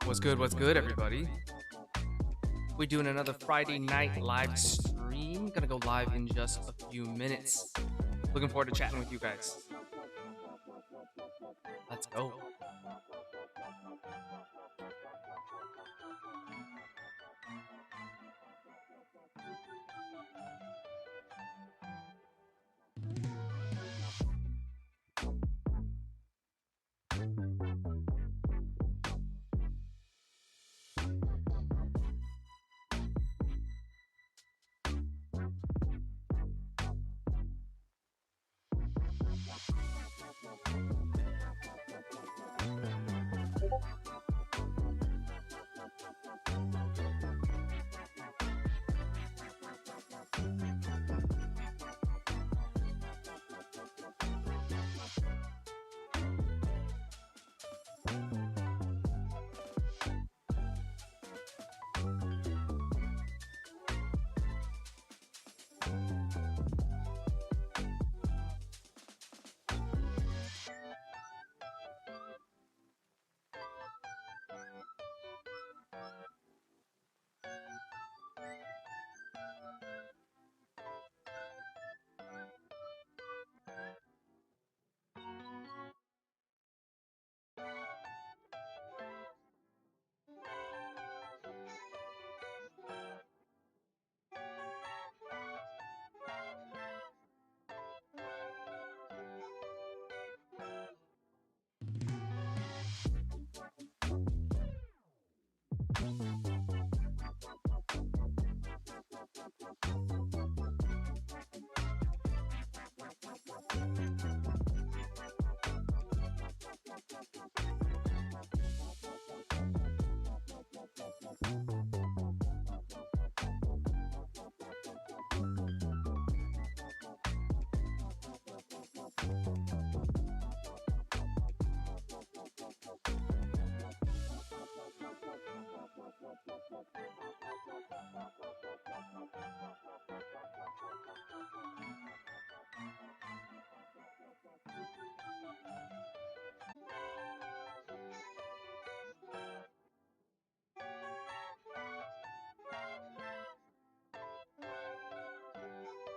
What's good, everybody? We're doing another Friday night live stream. Gonna go live in just a few minutes. Looking forward to chatting with you guys. Let's go.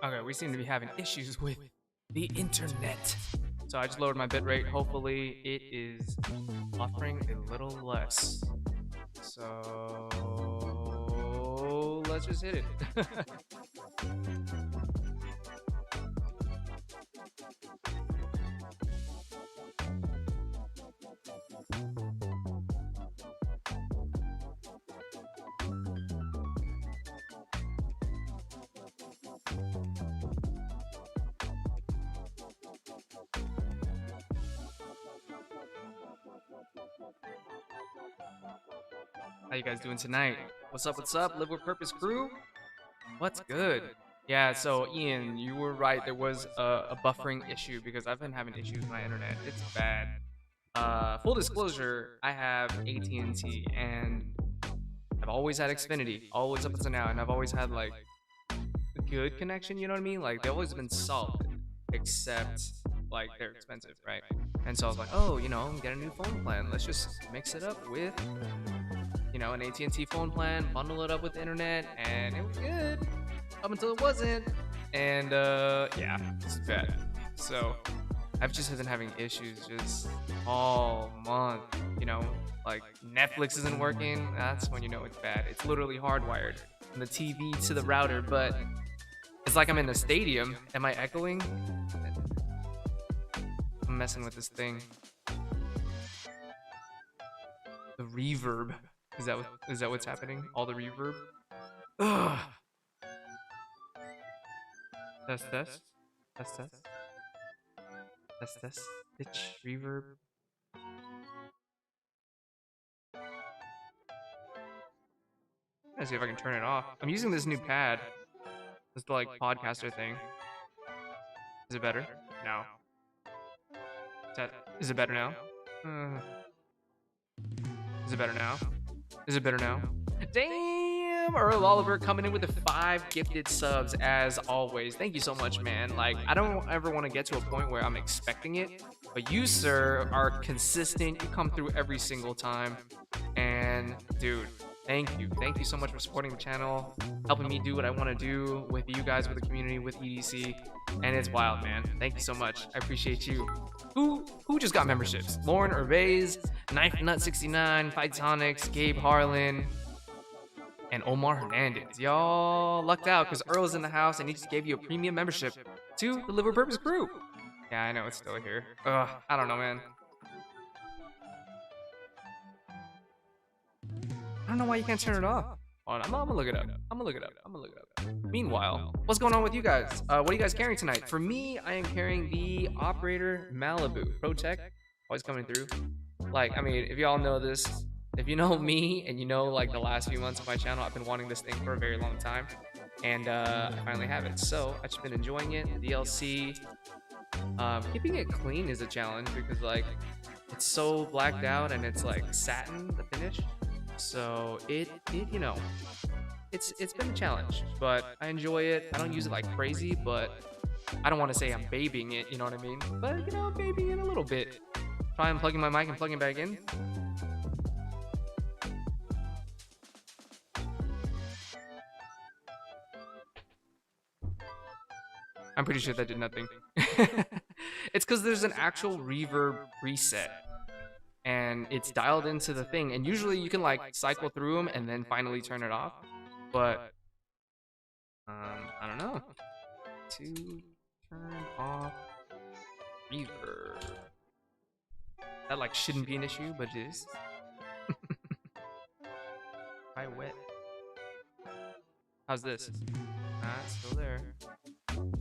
Okay, we seem to be having issues with the internet. So I just lowered my bitrate. Hopefully it is buffering a little less. So let's just hit it. How you guys doing tonight? What's up, Live with Purpose crew? What's good? Yeah, so Ian, you were right. There was a buffering issue because I've been having issues with my internet. It's bad. Full disclosure, I have AT&T and I've always had Xfinity, always up until now, and I've always had like a good connection, you know what I mean? Like they've always been solid, except like they're expensive, right? And so I was like, oh, get a new phone plan. Let's just mix it up with an AT&T phone plan, bundle it up with the internet, and it was good up until it wasn't. And yeah, it's bad. So I've just been having issues just all month. Like Netflix isn't working. That's when you know it's bad. It's literally hardwired from the TV to the router, but it's like I'm in a stadium. Am I echoing? I'm messing with this thing. The reverb. Is that what's happening? All the reverb? Ugh. Test. Bitch, reverb. Let's see if I can turn it off. I'm using this new pad. This like podcaster thing. Is it better? No. Is it better now? Is it better now? Is it better now? Damn! Earl Oliver coming in with the 5 gifted subs as always. Thank you so much, man. Like, I don't ever want to get to a point where I'm expecting it, but you, sir, are consistent. You come through every single time. And man, dude, thank you so much for supporting the channel, helping me do what I want to do with you guys, with the community, with EDC, and it's wild, man. Thank you so much. I appreciate you. Who just got memberships? Lauren Hervez, Knife Nut 69, Fightonics, Gabe Harlan, and Omar Hernandez. Y'all lucked out because Earl is in the house and he just gave you a premium membership to the Live with Purpose crew. Yeah, I know it's still here. Ugh, I don't know, man. I don't know why you can't turn it off. Hold on, I'm gonna look it up. I'm gonna look it up. Meanwhile, what's going on with you guys? What are you guys carrying tonight? For me, I am carrying the Operator Malibu Pro Tech. Always coming through. Like, I mean, if y'all know this, if you know me and you know like the last few months of my channel, I've been wanting this thing for a very long time, and I finally have it. So I've just been enjoying it. DLC. Keeping it clean is a challenge because like it's so blacked out and it's like satin, the finish. So it you know, it's been a challenge, but I enjoy it. I don't use it like crazy, but I don't want to say I'm babying it, you know what I mean? But you know, I'm babying it a little bit. Try unplugging my mic and plugging it back in. I'm pretty sure that did nothing. It's because there's an actual reverb preset. And it's dialed into the thing. And usually you can like cycle through them and then finally turn it off. But, I don't know. To turn off reverb. That like shouldn't be an issue, but it is. Try wet. How's this? It's still there.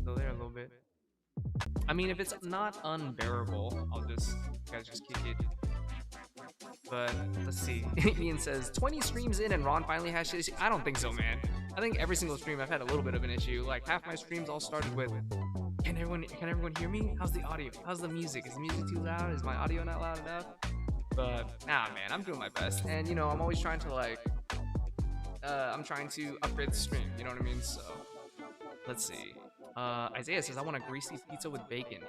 Still there a little bit. I mean, if it's not unbearable, I'll just, you guys just kick it. But let's see. Ian says 20 streams in and Ron finally has shit. I don't think so, man. I think every single stream I've had a little bit of an issue. Like half my streams all started with, can everyone hear me? How's the audio? How's the music? Is the music too loud? Is my audio not loud enough? But nah, man, I'm doing my best. And you know, I'm always trying to like, I'm trying to upgrade the stream. You know what I mean? So let's see. Isaiah says I want a greasy pizza with bacon.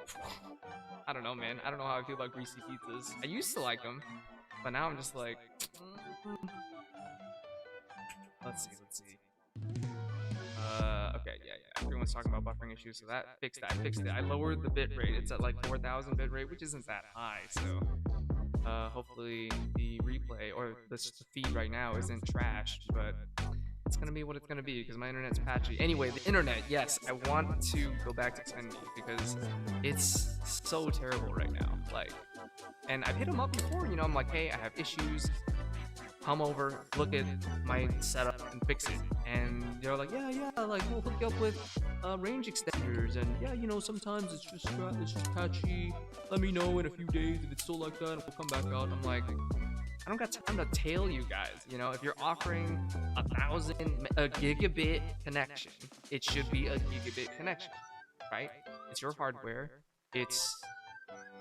I don't know, man. I don't know how I feel about greasy pizzas. I used to like them, but now I'm just like, let's see. Okay, yeah. Everyone's talking about buffering issues, so that fixed it. I lowered the bit rate. It's at like 4,000 bit rate, which isn't that high. So, hopefully the replay or the feed right now isn't trashed, but it's gonna be what it's gonna be because my internet's patchy. Anyway, the internet, yes, I want to go back to 10 because it's so terrible right now. Like, and I've hit them up before, you know, I'm like, hey, I have issues. Come over, look at my setup and fix it. And they're like, yeah, like we'll hook you up with range extenders. And yeah, you know, sometimes it's just patchy. Let me know in a few days if it's still like that, and we'll come back out. I'm like, I don't got time to tail you guys. You know, if you're offering a gigabit connection, it should be a gigabit connection, right? It's your hardware. It's,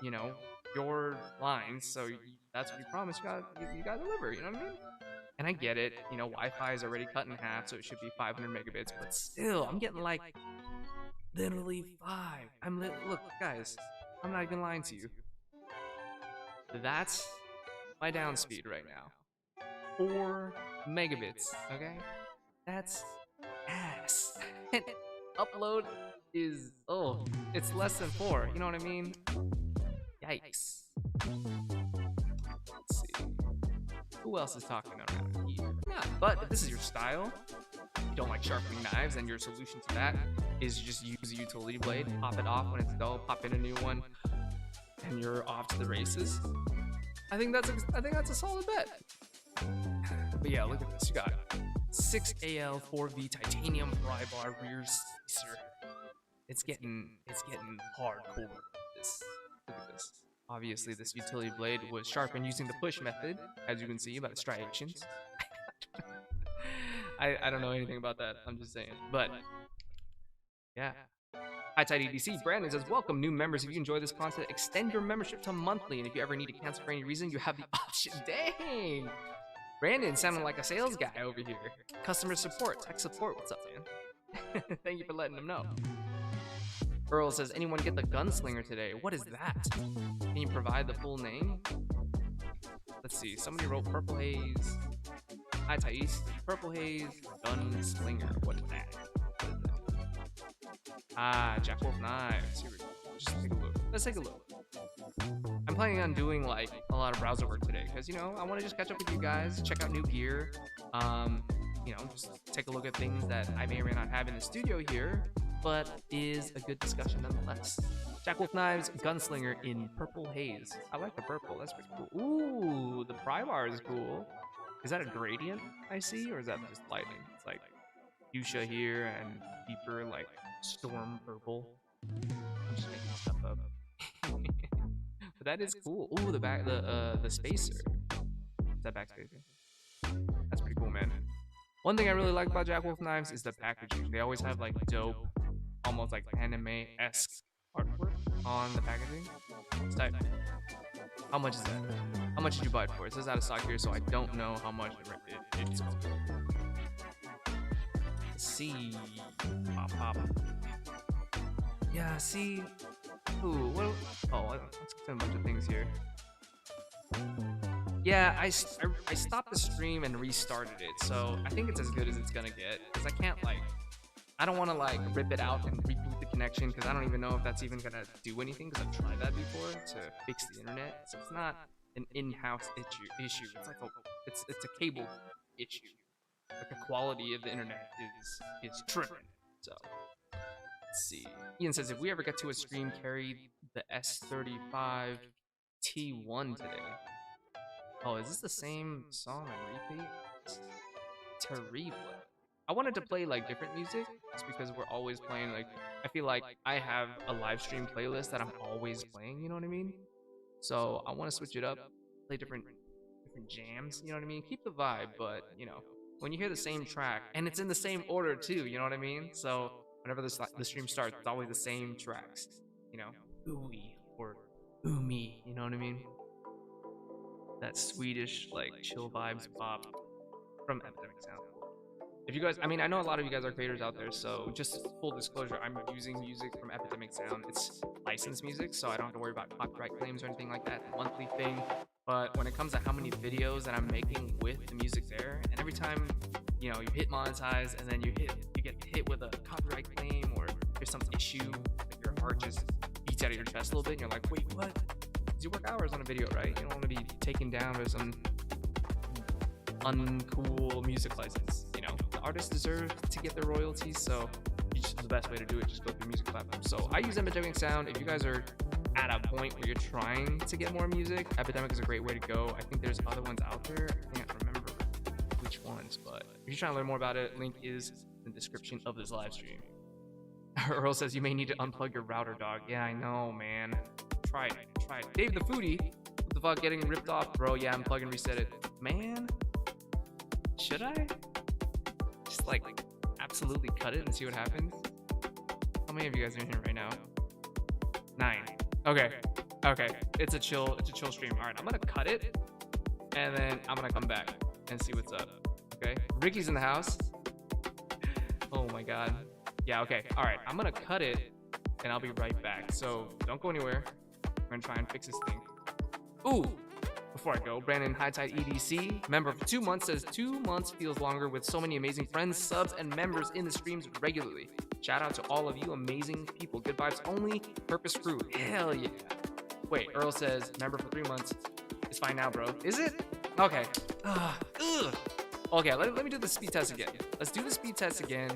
you know, your lines. So that's what you promise. You gotta deliver. You know what I mean? And I get it. You know, Wi-Fi is already cut in half, so it should be 500 megabits. But still, I'm getting like literally 5. Look, guys. I'm not even lying to you. That's my down speed right now. 4 megabits, okay? That's ass. And upload is, it's less than 4, you know what I mean? Yikes. Let's see. Who else is talking around here? Yeah, but if this is your style, you don't like sharpening knives, and your solution to that is just use a utility blade, pop it off when it's dull, pop in a new one, and you're off to the races. I think that's a solid bet. But yeah, look at this. You got 6AL 4V titanium pry bar rear spacer. It's getting hardcore. Look at this. Obviously, this utility blade was sharpened using the push method, as you can see by the striations. I don't know anything about that. I'm just saying. But yeah. Hi, Tide EDC. Brandon says, welcome new members. If you enjoy this content, extend your membership to monthly. And if you ever need to cancel for any reason, you have the option. Dang! Brandon sounding like a sales guy over here. Customer support, tech support. What's up, man? Thank you for letting them know. Earl says, anyone get the gunslinger today? What is that? Can you provide the full name? Let's see. Somebody wrote Purple Haze. High Tide East, Purple Haze, Gunslinger. What is that? Ah, Jackwolf Knives. Here we go. Just take a look. Let's take a look. I'm planning on doing like a lot of browser work today because, you know, I want to just catch up with you guys, check out new gear, you know, just take a look at things that I may or may not have in the studio here, but is a good discussion nonetheless. Jackwolf Knives, Gunslinger in Purple Haze. I like the purple. That's pretty cool. Ooh, the pry bar is cool. Is that a gradient I see, or is that just lighting? It's like fuchsia here and deeper, like storm purple. I'm just making stuff up. But that is cool. Ooh, the spacer. Is that back spacer? That's pretty cool, man. One thing I really like about Jackwolf Knives is the packaging. They always have like dope, almost like anime-esque artwork on the packaging. It's tight. How much is that? How much did you buy it for? It says out of stock here, so I don't know how much it's. Let's see. Pop. Yeah, see. Ooh, what? Oh, let's get a bunch of things here. Yeah, I stopped the stream and restarted it, so I think it's as good as it's gonna get. Because I don't want to like rip it out and reboot the connection because I don't even know if that's even gonna do anything. Because I've tried that before to fix the internet, so it's not an in-house issue. It's like it's a cable issue. Like the quality of the internet is tripping. So. Let's see. Ian says, if we ever get to a stream, carry the S35 T1 today. Oh, is this the same song on repeat? Terrible. I wanted to play like different music, just because we're always playing like. I feel like I have a live stream playlist that I'm always playing. You know what I mean? So I want to switch it up, play different jams. You know what I mean? Keep the vibe, but you know, when you hear the same track and it's in the same order too. You know what I mean? So. Whenever the stream starts, it's always the same tracks, you know, ooey or oomy, you know what I mean? That Swedish like chill vibes pop from Epidemic Sound. If you guys, I mean, I know a lot of you guys are creators out there, so just full disclosure, I'm using music from Epidemic Sound. It's licensed music, so I don't have to worry about copyright claims or anything like that. It's a monthly thing. But when it comes to how many videos that I'm making with the music there, and every time, you know, you hit monetize and then you get hit with a copyright claim or there's some issue that your heart just beats out of your chest a little bit and you're like, wait, what? Because you work hours on a video, right? You don't want to be taken down with some uncool music license. You know, the artists deserve to get their royalties, so the best way to do it, just go through music platforms. So I use Epidemic Sound. If you guys are at a point where you're trying to get more music, Epidemic is a great way to go. I think there's other ones out there. I can't remember which ones, but if you're trying to learn more about it, link is in the description of this live stream. Earl says you may need to unplug your router, dog. Yeah, I know, man. Try it. Dave the Foodie, what the fuck, getting ripped off, bro? Yeah, unplug and reset it. Man, should I? Just like absolutely cut it and see what happens? How many of you guys are in here right now? 9. Okay. It's a chill stream. All right, I'm gonna cut it, and then I'm gonna come back and see what's up. Okay, Ricky's in the house. Oh my god. Yeah. Okay. All right, I'm gonna cut it, and I'll be right back. So don't go anywhere. We're gonna try and fix this thing. Ooh. Before I go, Brandon High Tide EDC, member for 2 months, says 2 months feels longer with so many amazing friends, subs, and members in the streams regularly. Shout out to all of you amazing people. Good vibes only. Purpose crew. Hell yeah. Wait, Earl says member for 3 months. It's fine now, bro. Is it? Okay. Okay, let me do the speed test again. Let's do the speed test again.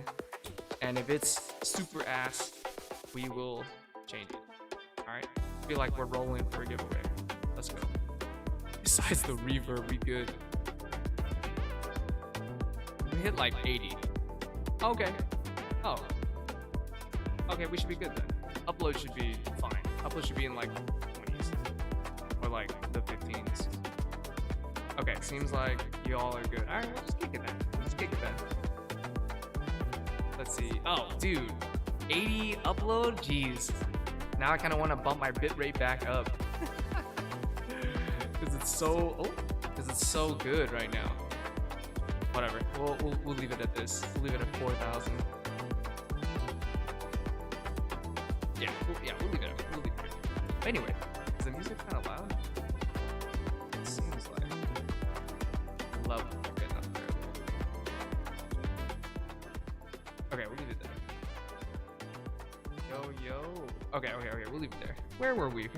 And if it's super ass, we will change it. All right. I feel like we're rolling for a giveaway. Let's go. Besides the reverb, we good. We hit like 80. Okay. Oh. Okay, we should be good then. Upload should be fine. Upload should be in like 20s. Or like the 15s. Okay, seems like you all are good. Alright, we'll just kick it then. Let's see. Oh, dude. 80 upload? Jeez. Now I kind of want to bump my bitrate back up. Because it's so good right now. Whatever. We'll leave it at this. We'll leave it at 4,000. Yeah, we'll leave it at. But anyway, is the music kind of loud? It seems like. Love getting up there. go. Okay, we'll leave it there. Where were we?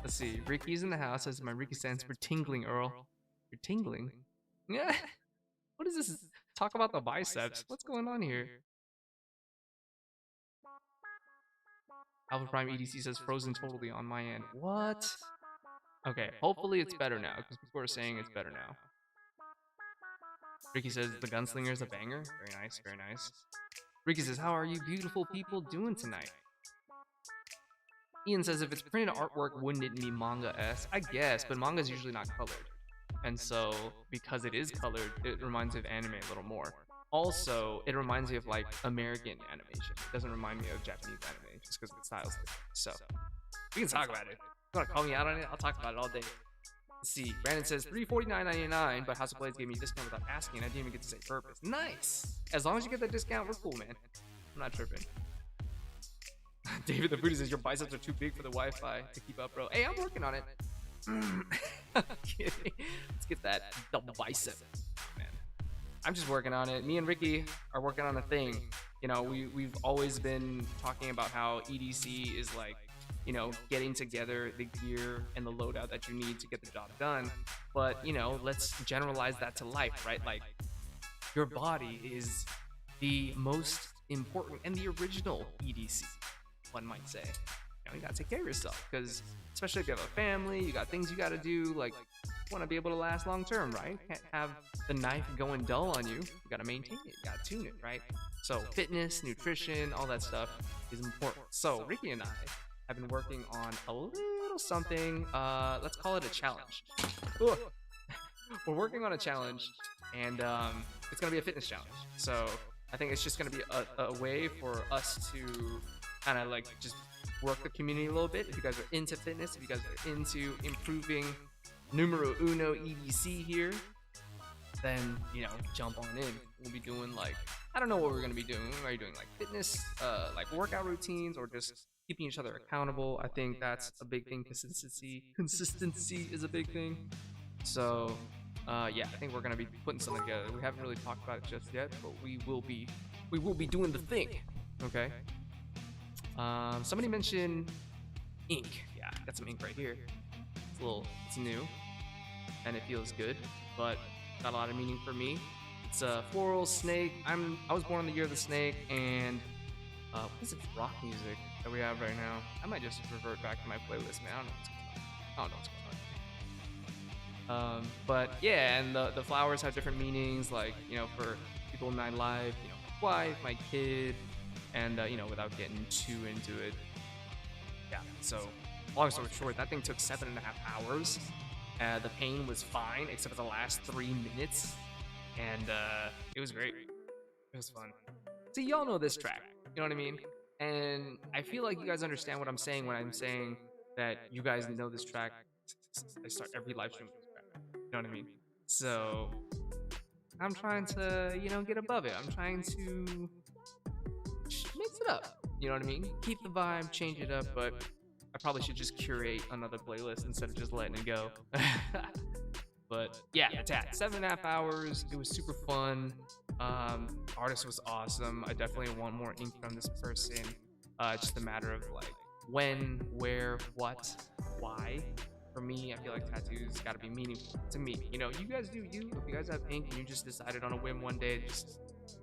Let's see. Ricky's in the house. Says my Ricky stands for tingling, Earl. You're tingling? Yeah. What is this? Talk about the biceps. What's going on here? Alpha Prime EDC says frozen totally on my end. What? Okay, hopefully it's better now, because people are saying it's better now. Ricky says the gunslinger is a banger. Very nice, very nice. Ricky says, how are you beautiful people doing tonight? Ian says, if it's printed artwork, wouldn't it be manga-esque? I guess, but manga is usually not colored. And so, because it is colored, it reminds me of anime a little more. Also, it reminds me of like American animation. It doesn't remind me of Japanese anime, just because the style's different. So, we can talk about it. You wanna call me out on it? I'll talk about it all day. Let's see. Brandon says $349.99, but House of Blades gave me a discount without asking. I didn't even get to say purpose. Nice! As long as you get that discount, we're cool, man. I'm not tripping. David the Buddha says your biceps are too big for the Wi-Fi to keep up, bro. Hey, I'm working on it. I'm kidding. Let's get that double bicep, man. I'm just working on it. Me and Ricky are working on a thing. You know, we've always been talking about how EDC is like, you know, getting together the gear and the loadout that you need to get the job done. But, you know, let's generalize that to life, right? Like, your body is the most important and the original EDC, one might say. You know, you gotta take care of yourself, because especially if you have a family, you got things you gotta do, like, you wanna be able to last long term, right? Can't have the knife going dull on you. You gotta maintain it, you gotta tune it, right? So fitness, nutrition, all that stuff is important. So Ricky and I have been working on a little something, let's call it a challenge. We're working on a challenge, and it's gonna be a fitness challenge. So I think it's just gonna be a way for us to kind of like just work the community a little bit. If you guys are into fitness, if you guys are into improving numero uno EDC here, then, you know, jump on in. We'll be doing like, I don't know what we're gonna be doing. Are you doing like fitness, like workout routines, or just keeping each other accountable? I think that's a big thing. Consistency is a big thing. So yeah, I think we're gonna be putting something together. We haven't really talked about it just yet, but we will be doing the thing. Okay. Somebody mentioned ink. Yeah, got some ink right here. It's new, and it feels good, but got a lot of meaning for me. It's a floral snake. I was born in the year of the snake, and what is it, rock music that we have right now? I might just revert back to my playlist, man. I don't know what's going on. But yeah, and the flowers have different meanings, like, you know, for people in my life, you know, my wife, my kid, and you know, without getting too into it. Yeah, so long story short, that thing took 7.5 hours. The pain was fine, except for the last 3 minutes, and it was great. It was fun. See, y'all know this track, you know what I mean? And I feel like you guys understand what I'm saying when I'm saying that you guys know this track. I start every live stream with this track, you know what I mean? So I'm trying to, you know, get above it. I'm trying to mix it up, you know what I mean? Keep the vibe, change it up, but I probably should just curate another playlist instead of just letting it go. But yeah, it's at 7.5 hours. It was super fun. Artist was awesome. I definitely want more ink from this person. Just a matter of like when, where, what, why. For me, I feel like tattoos gotta be meaningful to me. You know, you guys do you. If you guys have ink and you just decided on a whim one day, just,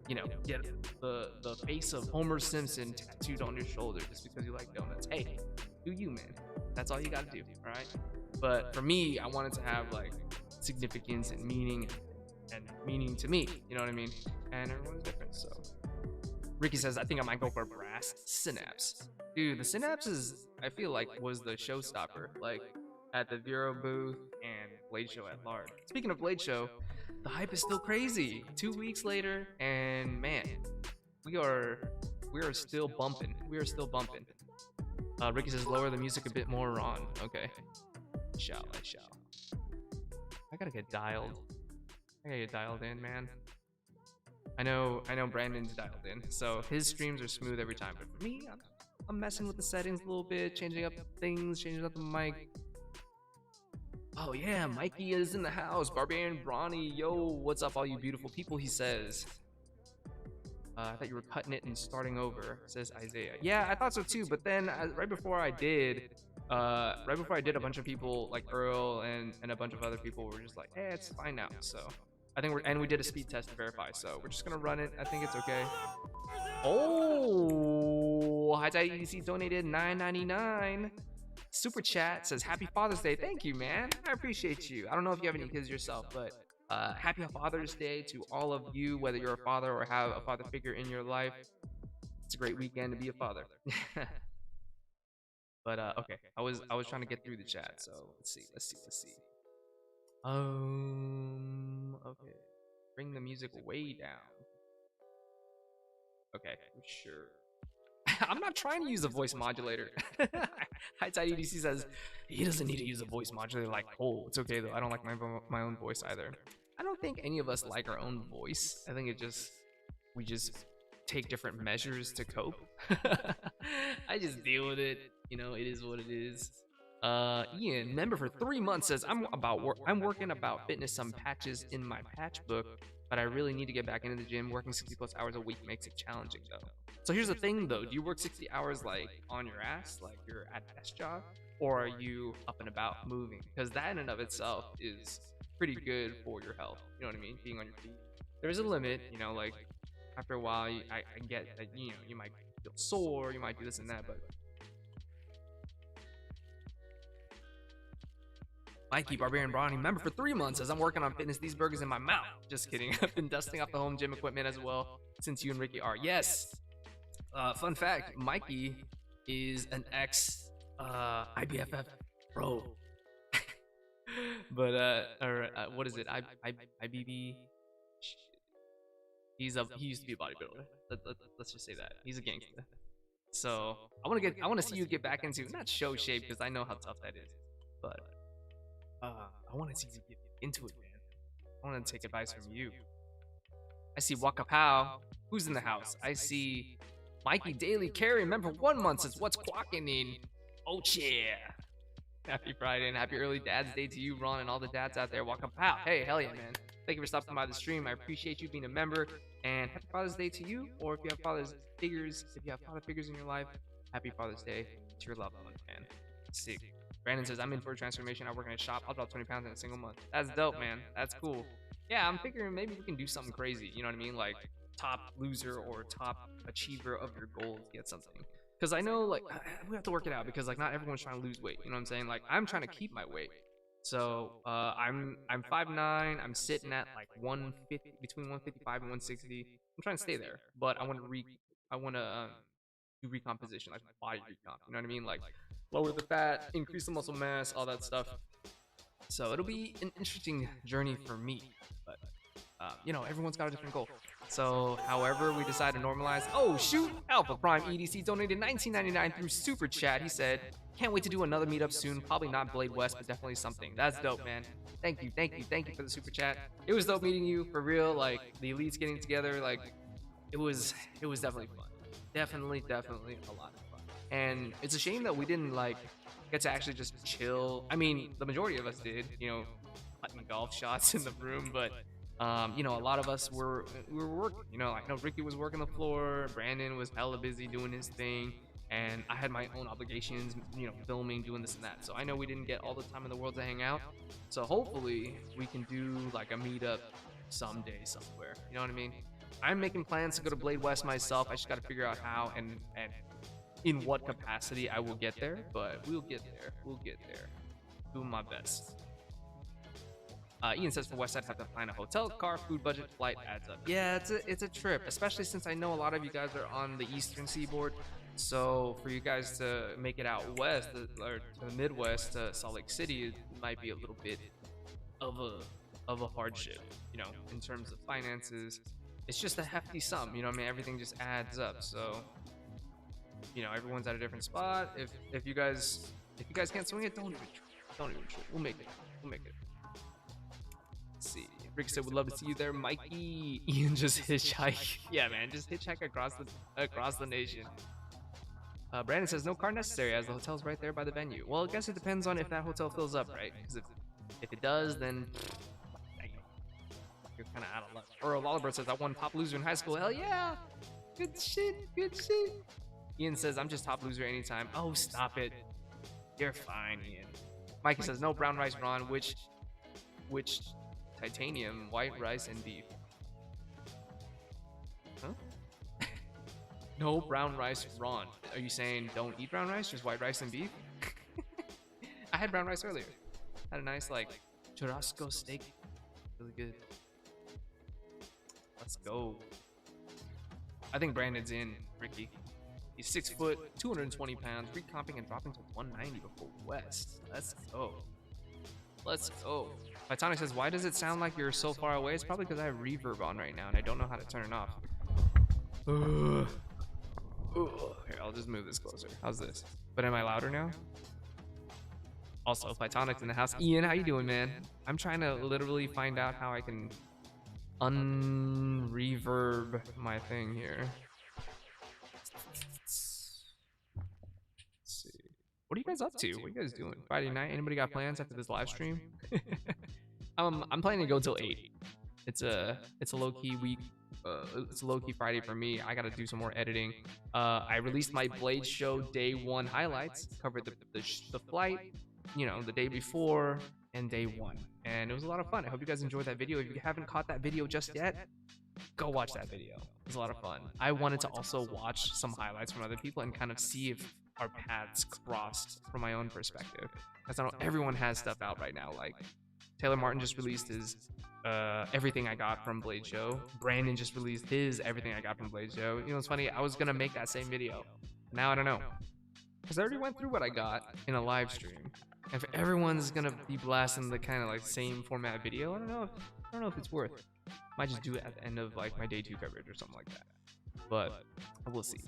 you know, get the face of Homer Simpson tattooed on your shoulder just because you like donuts. Hey, do you, man. That's all you gotta do, all right? But for me, I wanted to have like significance and meaning to me, you know what I mean? And everyone's different, so. Ricky says, I think I might go for brass synapse. Dude, the synapse is, I feel like, was the showstopper, like at the Vero booth and Blade Show at large. Speaking of Blade Show, the hype is still crazy. 2 weeks later, and man, we are still bumping. We are still bumping. Ricky says, lower the music a bit more, Ron. Okay. I shall. I gotta get dialed. In, man. I know Brandon's dialed in, so his streams are smooth every time. But for me, I'm messing with the settings a little bit, changing up things, changing up the mic. Oh yeah, Mikey is in the house. Barbarian Brawny, yo, what's up, all you beautiful people? He says. I thought you were cutting it and starting over, says Isaiah. Yeah, I thought so too, but then right before I did, a bunch of people like Earl and a bunch of other people were just like, hey, it's fine now. So I think we did a speed test to verify, so we're just gonna run it. I think it's okay. Oh, High EDC donated $9.99. Super chat says Happy Father's Day. Thank you, man. I appreciate you. I don't know if you have any kids yourself, but happy Father's Day to all of you, whether you're a father or have a father figure in your life. It's a great weekend to be a father. But okay, I was trying to get through the chat, so let's see. Okay, bring the music way down. Okay, sure. I'm not trying to use a voice modulator. High Tide EDC says he doesn't need to use a voice modulator like Cole. It's okay though. I don't like my own voice either. I don't think any of us like our own voice. I think we just take different measures to cope. I just deal with it. You know, it is what it is. Ian, member for 3 months, says I'm working about fitness some patches in my patch book, but I really need to get back into the gym. Working 60+ hours a week makes it challenging though. So here's the thing though, do you work 60 hours like on your ass, like you're at a desk job, or are you up and about moving? Because that in and of itself is pretty good for your health. You know what I mean? Being on your feet. There's a limit, you know, like after a while, I get that, you know, you might feel sore, you might do this and that, but Mikey Barbarian Brawny, member for 3 months, says I'm working on fitness. These burgers in my mouth. Just kidding. I've been dusting off the home gym equipment as well since you and Ricky are. Yes. Fun fact, Mikey is an ex IBFF bro. But what is it? IBB. He used to be a bodybuilder. Let's just say that he's a gangster. So I want to see you get back into not show shape because I know how tough that is, but I want to see you get into it, man. I want to take advice from you. I see Waka Pow. Who's in the house? I see Mikey Daily Carry, member 1 month, says what's quacking in? Oh yeah. Happy Friday and happy early Dad's Day to you, Ron, and all the dads out there. Waka Pow. Hey, hell yeah, man. Thank you for stopping by the stream. I appreciate you being a member. And happy Father's Day to you, or if you have father figures in your life, happy Father's Day to your loved ones, man. Sick. Brandon says, I'm in for a transformation. I work in a shop. I'll drop 20 pounds in a single month. That's dope, man. That's cool. Yeah, I'm figuring maybe we can do something crazy. You know what I mean? Like top loser or top achiever of your goals get something. Because I know, like, we have to work it out because, like, not everyone's trying to lose weight. You know what I'm saying? Like, I'm trying to keep my weight. So I'm 5'9". I'm sitting at like 150, between 155 and 160. I'm trying to stay there, but I want to do recomposition, like body recomp. You know what I mean? Like lower the fat, increase the muscle mass, all that stuff. So it'll be an interesting journey for me. But you know, everyone's got a different goal. So, however, we decide to normalize. Oh shoot! Alpha Prime EDC donated $19.99 through Super Chat. He said, "Can't wait to do another meetup soon. Probably not Blade West, but definitely something." That's dope, man. Thank you for the Super Chat. It was dope meeting you for real. Like the elites getting together, like it was definitely fun. Definitely a lot of fun. And it's a shame that we didn't like get to actually just chill. I mean, the majority of us did. You know, putting golf shots in the room, but. You know, a lot of us were working. You know, I know Ricky was working the floor, Brandon was hella busy doing his thing, and I had my own obligations, you know, filming, doing this and that. So I know we didn't get all the time in the world to hang out. So hopefully we can do like a meetup someday somewhere. You know what I mean? I'm making plans to go to Blade West myself. I just got to figure out how and in what capacity I will get there, but we'll get there. Doing my best. Ian says for Westside, have to find a hotel, car, food budget, flight adds up. Yeah, it's a trip, especially since I know a lot of you guys are on the Eastern Seaboard. So for you guys to make it out west or to the Midwest, to Salt Lake City, it might be a little bit of a hardship. You know, in terms of finances, it's just a hefty sum. You know what I mean? Everything just adds up. So you know, everyone's at a different spot. If you guys can't swing it, don't even try. We'll make it. Let's see. Rick said, would love to see you there, Mikey. Ian just hitchhike. Yeah, man, just hitchhike across the nation. Brandon says, no car necessary as the hotel's right there by the venue. Well, I guess it depends on if that hotel fills up, right? Because if it does, then you're kind of out of luck. Earl Lolliver says, I won top loser in high school. Hell yeah. Good shit. Good shit. Ian says, I'm just top loser anytime. Oh, stop it. You're fine, Ian. Mikey says, no brown rice, Ron. Which titanium, white rice, and beef. Huh? No brown rice, Ron. Are you saying don't eat brown rice, just white rice and beef? I had brown rice earlier. Had a nice, like, churrasco steak. Really good. Let's go. I think Brandon's in, Ricky. He's 6 foot, 220 pounds, recomping and dropping to 190 before West. Let's go. Let's go. Titanic says, why does it sound like you're so far away? It's probably because I have reverb on right now and I don't know how to turn it off. Here, I'll just move this closer. How's this? But am I louder now? Also, Pytonic's in the house. Ian, how you doing, man? I'm trying to literally find out how I can unreverb my thing here. Let's see. What are you guys up to? What are you guys doing? Friday night? Anybody got plans after this live stream? I'm planning to go till 8. It's a low-key week. It's a low-key Friday for me. I gotta do some more editing. I released my Blade Show Day 1 highlights. Covered the flight, you know, the day before and day 1, and it was a lot of fun. I hope you guys enjoyed that video. If you haven't caught that video just yet, go watch that video. It was a lot of fun. I wanted to also watch some highlights from other people and kind of see if our paths crossed from my own perspective, because I know everyone has stuff out right now. Like Taylor Martin just released his Everything I Got from Blade Show. Brandon just released his Everything I Got from Blade Show. You know, it's funny, I was gonna make that same video. Now I don't know, because I already went through what I got in a live stream. If everyone's gonna be blasting the kind of like same format video, I don't know if it's worth. Might just do it at the end of like my day 2 coverage or something like that. But we'll see.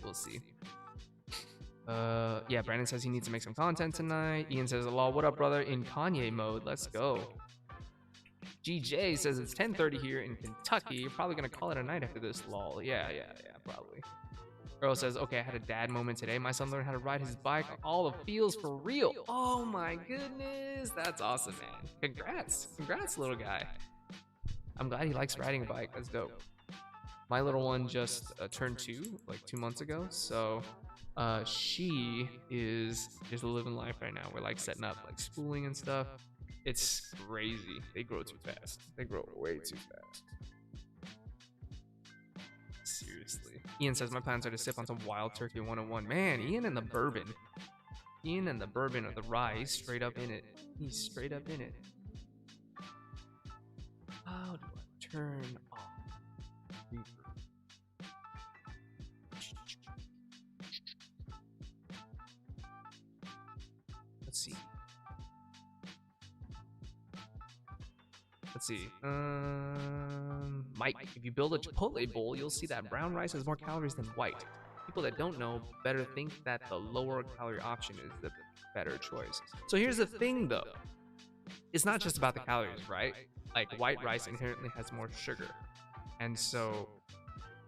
Yeah, Brandon says he needs to make some content tonight. Ian says, "Law, what up, brother? In Kanye mode. Let's go." GJ says it's 10:30 here in Kentucky. You're probably gonna call it a night after this, lol. Yeah, probably. Earl says, okay, I had a dad moment today. My son learned how to ride his bike on all the fields for real. Oh my goodness. That's awesome, man. Congrats, little guy. I'm glad he likes riding a bike. That's dope. My little one just turned 2, like 2 months ago. So she is just living life right now. We're like setting up like schooling and stuff. It's crazy. They grow too fast. They grow way too fast. Seriously. Ian says, my plans are to sip on some Wild Turkey 101. Man, Ian and the bourbon. Ian and the bourbon or the rye. He's straight up in it. He's straight up in it. How do I turn off reverb? Let's see. Let's see. Mike, if you build a Chipotle bowl, you'll see that brown rice has more calories than white. People that don't know better think that the lower calorie option is the better choice. So here's the thing though. It's not just about the calories, right? Like white rice inherently has more sugar. And so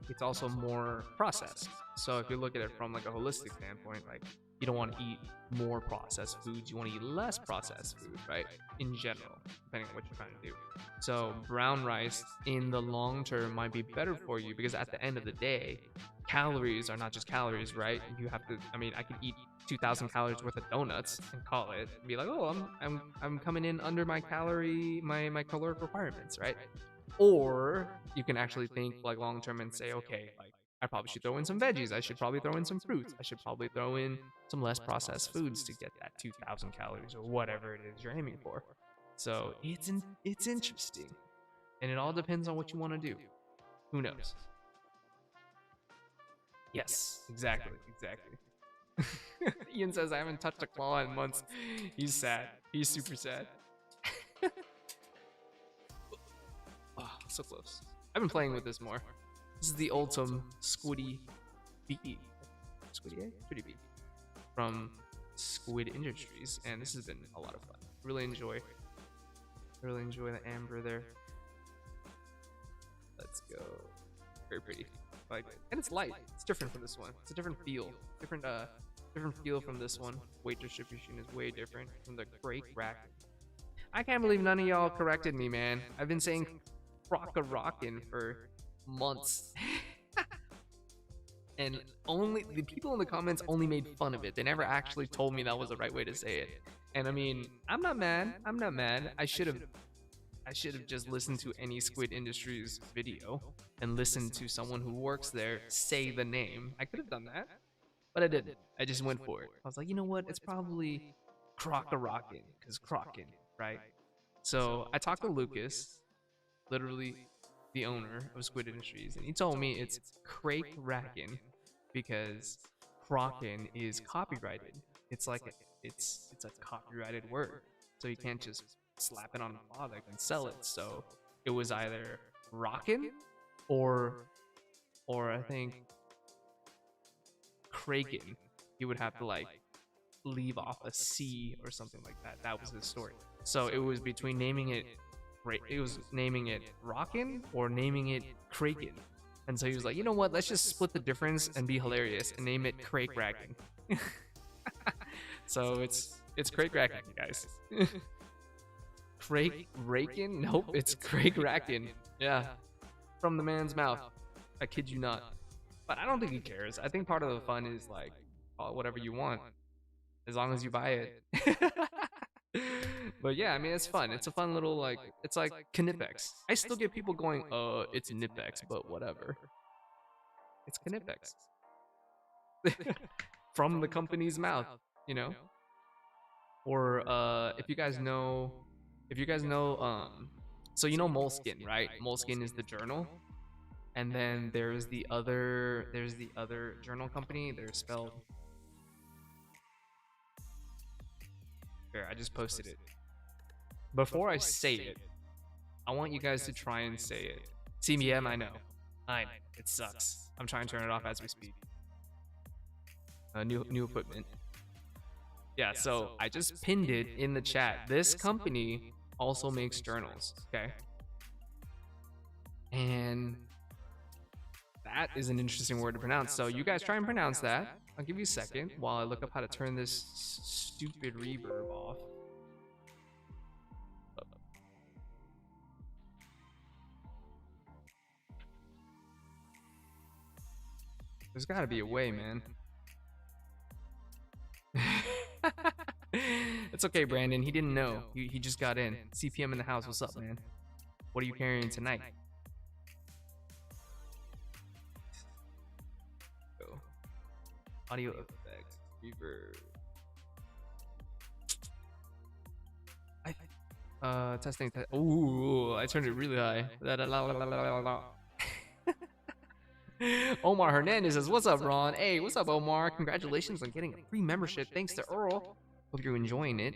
it's also more processed. So if you look at it from like a holistic standpoint, like you don't want to eat more processed foods, you want to eat less processed food, right? In general, depending on what you're trying to do. So brown rice in the long term might be better for you because at the end of the day, calories are not just calories, right? You have to, I mean, I could eat 2,000 calories worth of donuts and call it, and be like, oh, I'm coming in under my my caloric requirements, right? Or you can actually think like long term and say, okay, like I probably should throw in some veggies. I should probably throw in some fruits. I should probably throw in some less processed foods to get that 2,000 calories or whatever it is you're aiming for. So it's interesting, and it all depends on what you want to do. Who knows? Yes, exactly. Ian says I haven't touched a claw in months. He's sad. He's super sad. Oh, so close. I've been playing with this more. This is the Ultim Squiddy B. Squiddy A? Squiddy B. From Squid Industries, and this has been a lot of fun. Really enjoy the amber there. Let's go. Very pretty. Like, and it's light. It's different from this one. It's a different feel. Different feel from this one. Weight distribution is way different from the gray rack. I can't believe none of y'all corrected me, man. I've been saying crock-a-rockin' for months. And only the people in the comments only made fun of it. They never actually told me that was the right way to say it. And I mean, I'm not mad. I'm not mad. I should have just listened to any Squid Industries video and listened to someone who works there say the name. I could have done that, but I didn't. I just went for it. I was like, you know what? It's probably crock-a-rockin', because crockin', right? So I talked to Lucas, literally the owner of Squid Industries, and he told me it's crake-rackin' because crockin' is copyrighted. It's like it's a copyrighted word, so you can't just slap it on a product and sell it. So it was either rockin' or I think kraken. He would have to like leave off a C or something like that. That was his story. So it was between naming it rockin' or naming it kraken. And so he was like, you know what, let's just split the difference and be hilarious and name it crake rackin'. So it's crake rackin', guys. Crake rakin'? Nope, it's crake rackin'. Yeah, from the man's mouth. I kid you not. But I don't think he cares. I think part of the fun is like, call it whatever you want, as long as you buy it. But yeah, I mean, it's fun. It's a fun little like, it's like Knipex. I still get people going, it's Knipex, but whatever. It's Knipex. From the company's mouth, you know? Or if you guys know, so you know Moleskine, right? Moleskine is the journal. And then there's the other journal company. They're spelled. Here, I just posted it. Before I say it, I want you guys to try and say it. CBM, I know. It sucks. I'm trying to turn it off as we speak. New equipment. Yeah, so I just pinned it in the chat. This company also makes journals, okay? And that is an interesting word to pronounce. So you guys try and pronounce that. I'll give you a second while I look up how to turn this stupid reverb off. There's gotta be a way, man. It's okay, Brandon. He didn't know. He just got in. CPM in the house. What's up, man? What are you carrying tonight? Audio effects, reverb. Testing. Ooh, I turned it really high. Omar Hernandez says, "What's up, Ron? Hey, what's up, Omar? Congratulations on getting a free membership. Thanks to Earl. Hope you're enjoying it.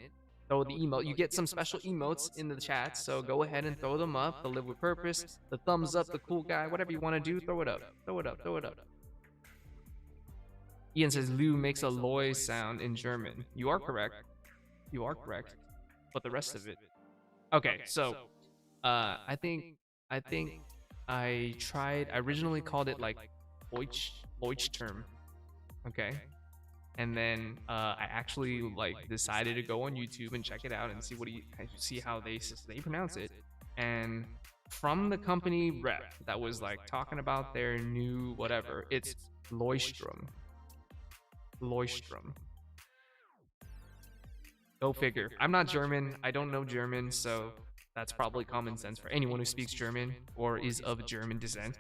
Throw the emote. You get some special emotes in the chat, so go ahead and throw them up. The live with purpose, the thumbs up, the cool guy, whatever you want to do. Throw it up. Throw it up. Throw it up." Ian says Lou makes a loy sound in German. You are correct. You are correct. But the rest of it. Okay, so I think I tried. I originally called it like Leuchtturm. Okay. And then I actually like decided to go on YouTube and check it out and see how they pronounce it. And from the company rep that was like talking about their new whatever, it's Leuchtturm. Go figure. I'm not German. I don't know German, so that's probably common sense for anyone who speaks German or is of German descent.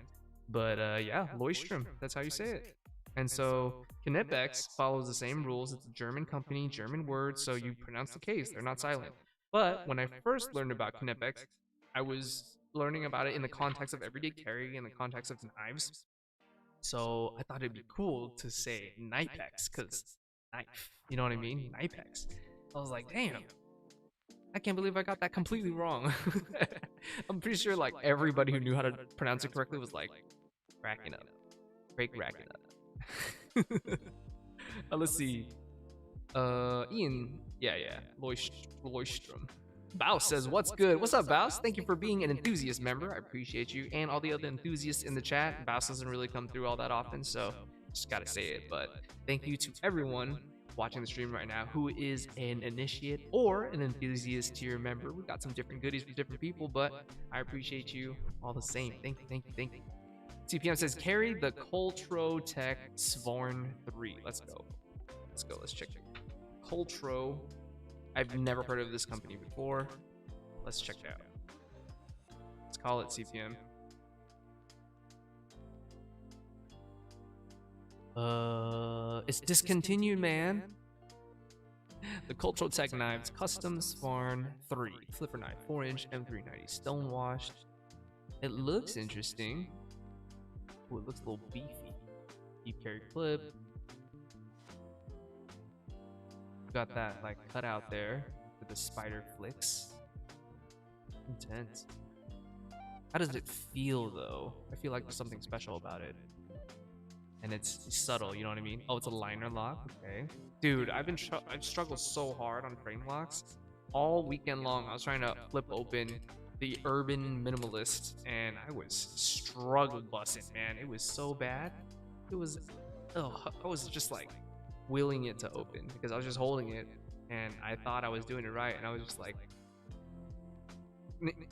But yeah, Leuchtturm. That's how you say it. And so Knipex follows the same rules. It's a German company, German word, so you pronounce the K's. They're not silent. But when I first learned about Knipex, I was learning about it in the context of everyday carry, in the context of knives. So I thought it'd be cool to say Knipex, because knife, you know what I mean? Knipex. I was like, damn, I can't believe I got that completely wrong. I'm pretty sure like everybody who knew how to pronounce it correctly was like racking up. Racking up. Let's see. Ian, yeah, Leuchtturm. Baus says, "What's good? What's up, Baus? Thank you for being an enthusiast member. I appreciate you and all the other enthusiasts in the chat. Baus doesn't really come through all that often, so just gotta say it. But thank you to everyone watching the stream right now who is an initiate or an enthusiast tier member. We got some different goodies for different people, but I appreciate you all the same. Thank you, thank you, thank you. CPM says, carry the Coltro Tech Svorn 3. Let's go. Let's go. Let's check it. Coltro. I've never heard of this company before. Let's check it out. Let's call it CPM. It's discontinued, man. The Coltro Tech Knives Custom Svorn 3. Flipper knife, 4-inch M390. Stonewashed. It looks interesting. Ooh, it looks a little beefy. Deep carry clip. Got that like cut out there with the spider flicks. Intense. How does it feel though? I feel like there's something special about it. And it's subtle, you know what I mean? Oh, it's a liner lock. Okay. Dude, I've struggled so hard on frame locks. All weekend long, I was trying to flip open the Urban Minimalist, and I was struggle busting, man. It was so bad. It was, I was just like willing it to open because I was just holding it, and I thought I was doing it right, and I was just like,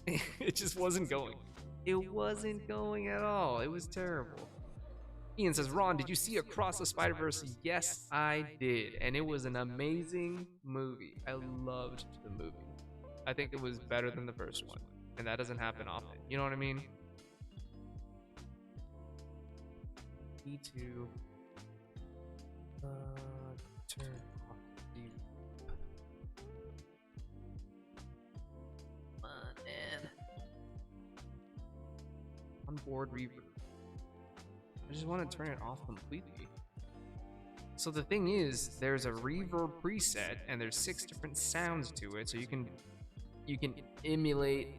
it just wasn't going. It wasn't going at all. It was terrible. Ian says, Ron, did you see Across the Spider-Verse? Yes, I did, and it was an amazing movie. I loved the movie. I think it was better than the first one, and that doesn't happen often. You know what I mean? E2. Turn off the. Come on, man. Onboard reverb. I just want to turn it off completely. So the thing is, there's a reverb preset, and there's 6 different sounds to it, so you can emulate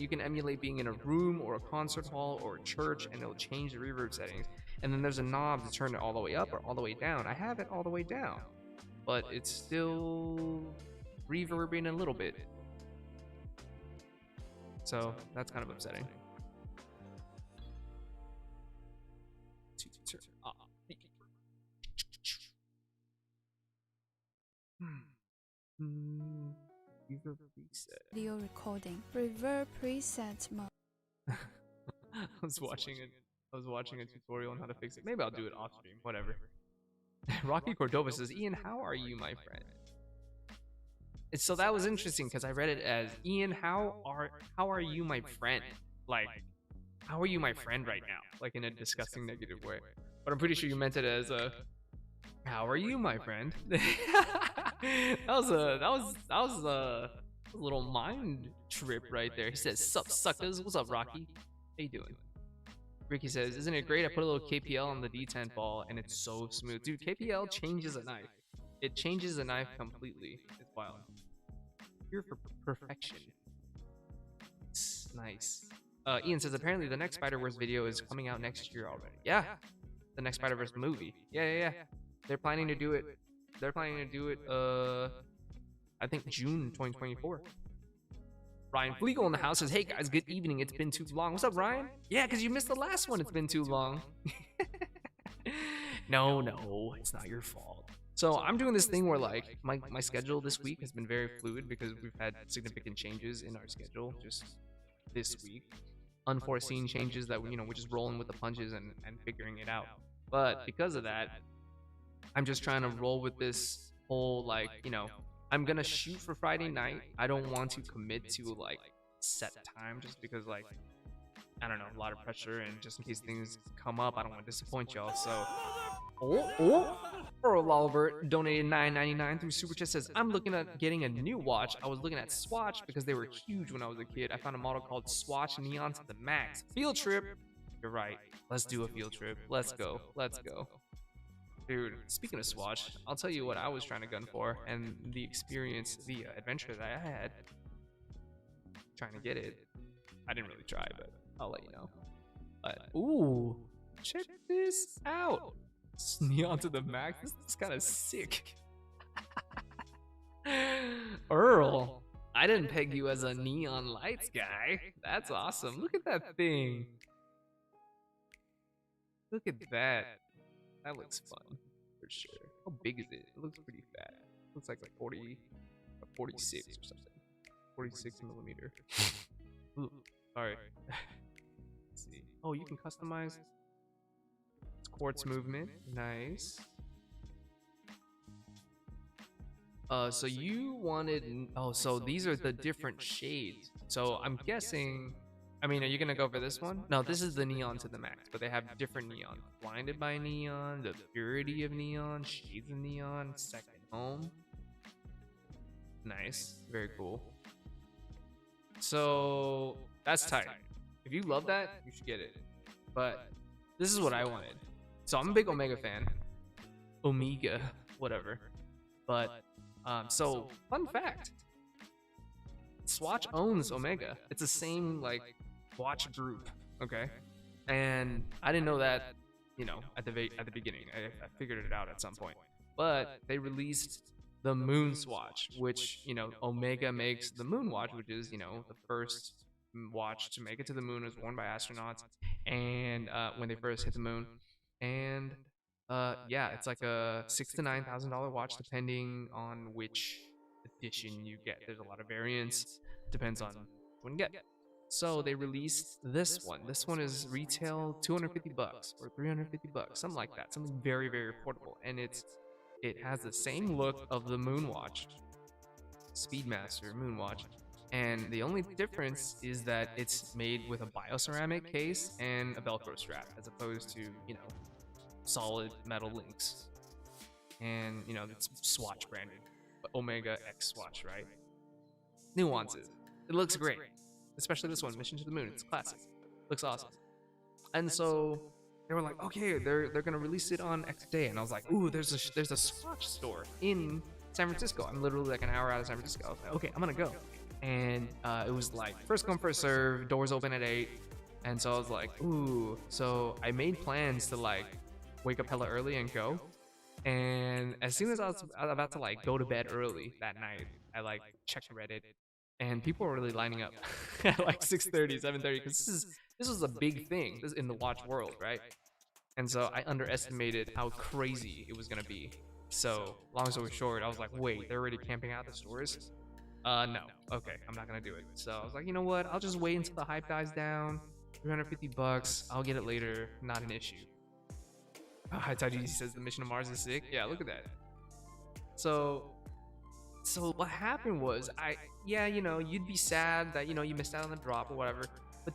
being in a room or a concert hall or a church, and it'll change the reverb settings. And then there's a knob to turn it all the way up or all the way down. I have it all the way down, but it's still reverbing a little bit. So that's kind of upsetting. Reverb preset. Video recording. Reverb preset mode. I was watching a tutorial on how to fix it. Maybe I'll do it off stream. Whatever. Rocky Cordova says, Ian, how are you, my friend? So that was interesting because I read it as, Ian, how are you, my friend? Like, how are you, my friend, right now? Like in a disgusting negative way. But I'm pretty sure you meant it as a, how are you, my friend? that was a little mind trip right there. He says, sup, suckers? What's up, Rocky? How you doing? Ricky says, isn't it great? I put a little KPL on the D10 ball and it's so smooth. Dude, KPL changes a knife. It changes a knife completely. It's wild. Here for perfection. It's nice. Ian says, apparently the next Spider-Verse video is coming out next year already. Yeah. The next Spider-Verse movie. Yeah. They're planning to do it. I think June 2024. Ryan Flegel in the house says, hey guys, good evening. It's been too long. What's up, Ryan? Yeah, because you missed the last one. It's been too long. No, it's not your fault. So I'm doing this thing where like my schedule this week has been very fluid because we've had significant changes in our schedule just this week. Unforeseen changes that, you know, we're just rolling with the punches and figuring it out. But because of that, I'm just trying to roll with this whole, like, you know, I'm gonna shoot for Friday night. I don't want to commit to like set time just because, like, I don't know, a lot of pressure, and just in case things come up, I don't want to disappoint y'all. So Earl Lolbert donated $9.99 through Super Chat, says, I'm looking at getting a new watch. I was looking at Swatch because they were huge when I was a kid. I found a model called Swatch Neon to the max. Field trip. You're right. Let's do a field trip. Let's go. Dude, speaking of Swatch, I'll tell you what I was trying to gun for, and the experience, the adventure that I had trying to get it. I didn't really try, but I'll let you know. But ooh, check this out. It's Neon to the max. This is kind of sick. Earl, I didn't peg you as a neon lights guy. That's awesome. Look at that thing. Look at that. That looks fun, for sure. How big is it? It looks pretty fat. Looks like 40, 46 or something. 46 millimeter. Ooh, sorry. Let's see. Oh, you can customize quartz movement. Nice. So you wanted, oh, so these are the different shades. So I'm guessing, I mean, are you gonna go for this one? No, this is the neon to the max, but they have different neon. Blinded by neon, the purity of neon, shades of neon, second home. Nice, very cool. So that's tight. If you love that, you should get it. But this is what I wanted. So I'm a big Omega fan. Omega, whatever. But so fun fact, Swatch owns Omega. It's the same like watch group, okay? And I didn't know that, you know, at the beginning. I figured it out at some point. But they released the Moon Swatch, which, you know, Omega makes the Moon Watch, which is, you know, the first watch to make it to the moon. It was worn by astronauts, and when they first hit the moon, and yeah, it's like a $6,000 to $9,000 watch depending on which edition you get. There's a lot of variants, depends on which one you get. So they released this one. This one is retail $250 or $350, something like that. Something very, very affordable, and it has the same look of the Moonwatch, Speedmaster Moonwatch, and the only difference is that it's made with a bioceramic case and a Velcro strap, as opposed to, you know, solid metal links. And, you know, it's Swatch branded, but Omega X Swatch, right? Nuances. It looks great, especially this one, Mission to the Moon. It's classic. Looks awesome. And so they were like, okay, they're gonna release it on X day, and I was like, ooh, there's a Swatch store in San Francisco. I'm literally like an hour out of San Francisco. I was like, okay, I'm gonna go. And it was like first come first serve, doors open at 8, and so I was like, ooh. So I made plans to like wake up hella early and go. And as soon as I was about to like go to bed early that night, I like checked Reddit, and people were really lining up at like 6:30, 7:30, because this was a big thing in the watch world, right? And so I underestimated how crazy it was gonna be. So long story short, I was like, wait, they're already camping out the stores? No. Okay, I'm not gonna do it. So I was like, you know what? I'll just wait until the hype dies down. $350. I'll get it later. Not an issue. Hi Taiji says the mission to Mars is sick. Yeah, look at that. So what happened was, yeah, you know, you'd be sad that, you know, you missed out on the drop or whatever, but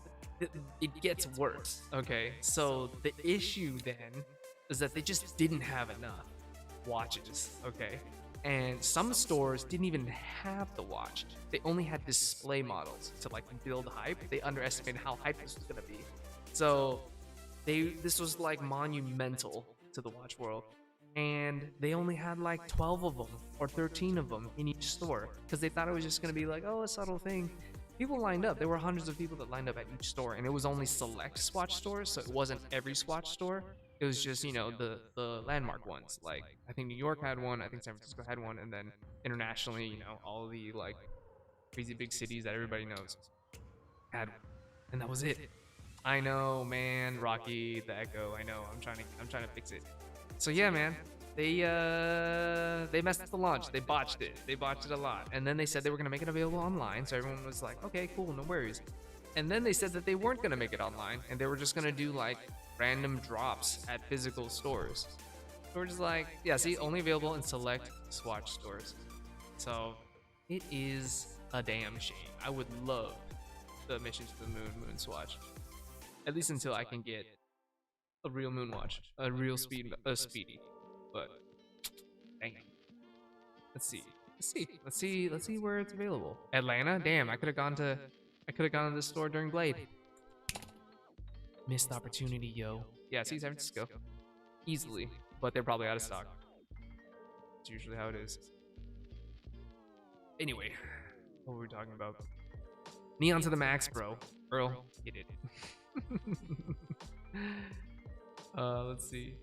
it gets worse. Okay, so the issue then is that they just didn't have enough watches. Okay, and some stores didn't even have the watch. They only had display models to like build hype. They underestimated how hype this was gonna be. So this was like monumental to the watch world, and they only had like 12 of them or 13 of them in each store because they thought it was just gonna be like, oh, a subtle thing. People lined up. There were hundreds of people that lined up at each store, and it was only select Swatch stores, so it wasn't every Swatch store. It was just, you know, the landmark ones. Like I think New York had one, I think San Francisco had one, and then internationally, you know, all the like crazy big cities that everybody knows had one, and that was it. I know, man, Rocky, the Echo. I know. I'm trying to fix it. So yeah, man, they messed up the launch. They botched it. They botched it a lot. And then they said they were gonna make it available online. So everyone was like, okay, cool, no worries. And then they said that they weren't gonna make it online, and they were just gonna do like random drops at physical stores. So we're just like, yeah, see, only available in select Swatch stores. So it is a damn shame. I would love the Mission to the Moon Swatch. At least until I can get a real Moonwatch, a real Speedy. But dang it. Let's see where it's available. Atlanta? Damn, I could have gone to this store during Blade. Missed opportunity, yo. Yeah, see, San Francisco. Easily. But they're probably out of stock. It's usually how it is. Anyway, what were we talking about? Neon to the max, bro. Earl, get it. Let's see.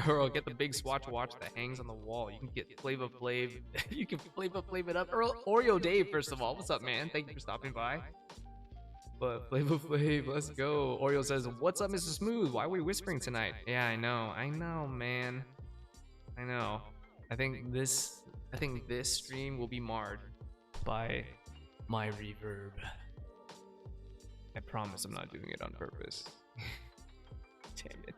Earl, get the big Swatch watch that hangs on the wall. You can get Flava Flav. You can Flava Flav it up. Earl, Oreo Dave, first of all. What's up, man? Thank you for stopping by. But Flava Flav, let's go. Oreo says, what's up, Mr. Smooth? Why are we whispering tonight? Yeah, I know, man. I know. I think this stream will be marred by my reverb. I promise I'm not doing it on purpose. Damn it.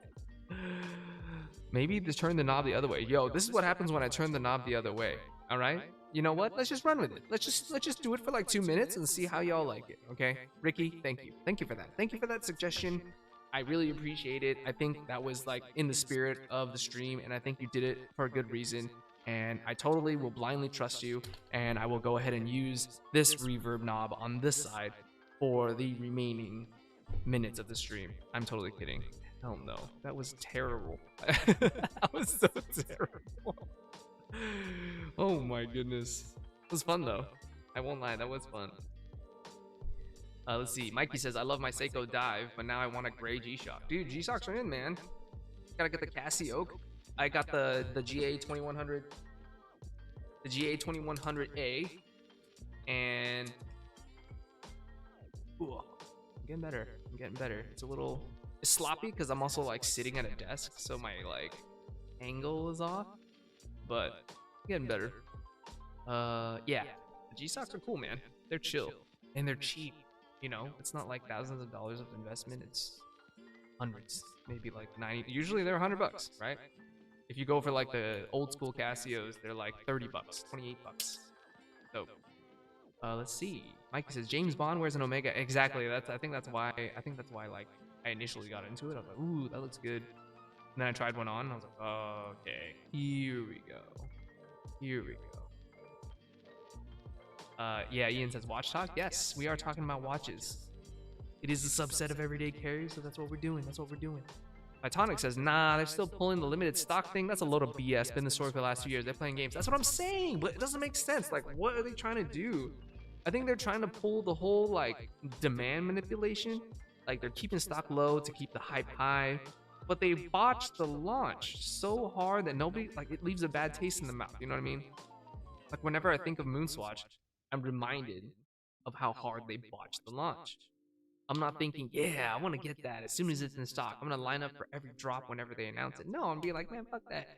Maybe to turn the knob the other way. Yo, this is what happens when I turn the knob the other way. All right? You know what? Let's just run with it. Let's just do it for like 2 minutes and see how y'all like it, okay? Ricky, thank you. Thank you for that. Thank you for that suggestion. I really appreciate it. I think that was like in the spirit of the stream, and I think you did it for a good reason. And I totally will blindly trust you, and I will go ahead and use this reverb knob on this side for the remaining minutes of the stream. I'm totally kidding. Hell no, that was terrible. That was so terrible. Oh my goodness. It was fun though. I won't lie, that was fun. Let's see. Mikey says, I love my Seiko dive, but now I want a gray G-Shock. Dude, G-Shocks are in, man. Gotta get the Casio. I got the GA2100, the GA2100A, and ooh, I'm getting better. I'm getting better. It's a little sloppy because I'm also like sitting at a desk, so my like angle is off, but I'm getting better. Yeah, the G-Shocks are cool, man. They're chill and they're cheap. You know, it's not like thousands of dollars of investment. It's hundreds, maybe like 90. Usually they're $100, right? If you go for like the old school Casios, they're like $30, $28. So, let's see. Mike says James Bond wears an Omega. Exactly. I think that's why like I initially got into it. I was like, ooh, that looks good. And then I tried one on. And I was like, oh, okay, here we go. Here we go. Yeah, Ian says watch talk. Yes, we are talking about watches. It is a subset of everyday carry, so that's what we're doing. That's what we're doing. Titanic says, nah, they're still pulling the limited stock thing. That's a load of BS. Been the story for the last 2 years. They're playing games. That's what I'm saying, but it doesn't make sense. Like, what are they trying to do? I think they're trying to pull the whole, like, demand manipulation. Like, they're keeping stock low to keep the hype high, but they botched the launch so hard that nobody, like, it leaves a bad taste in the mouth. You know what I mean? Like, whenever I think of Moonswatch, I'm reminded of how hard they botched the launch. I'm not thinking, yeah, I want to get that as soon as it's in stock. I'm going to line up for every drop whenever they announce it. No, I'm going to be like, man, fuck that.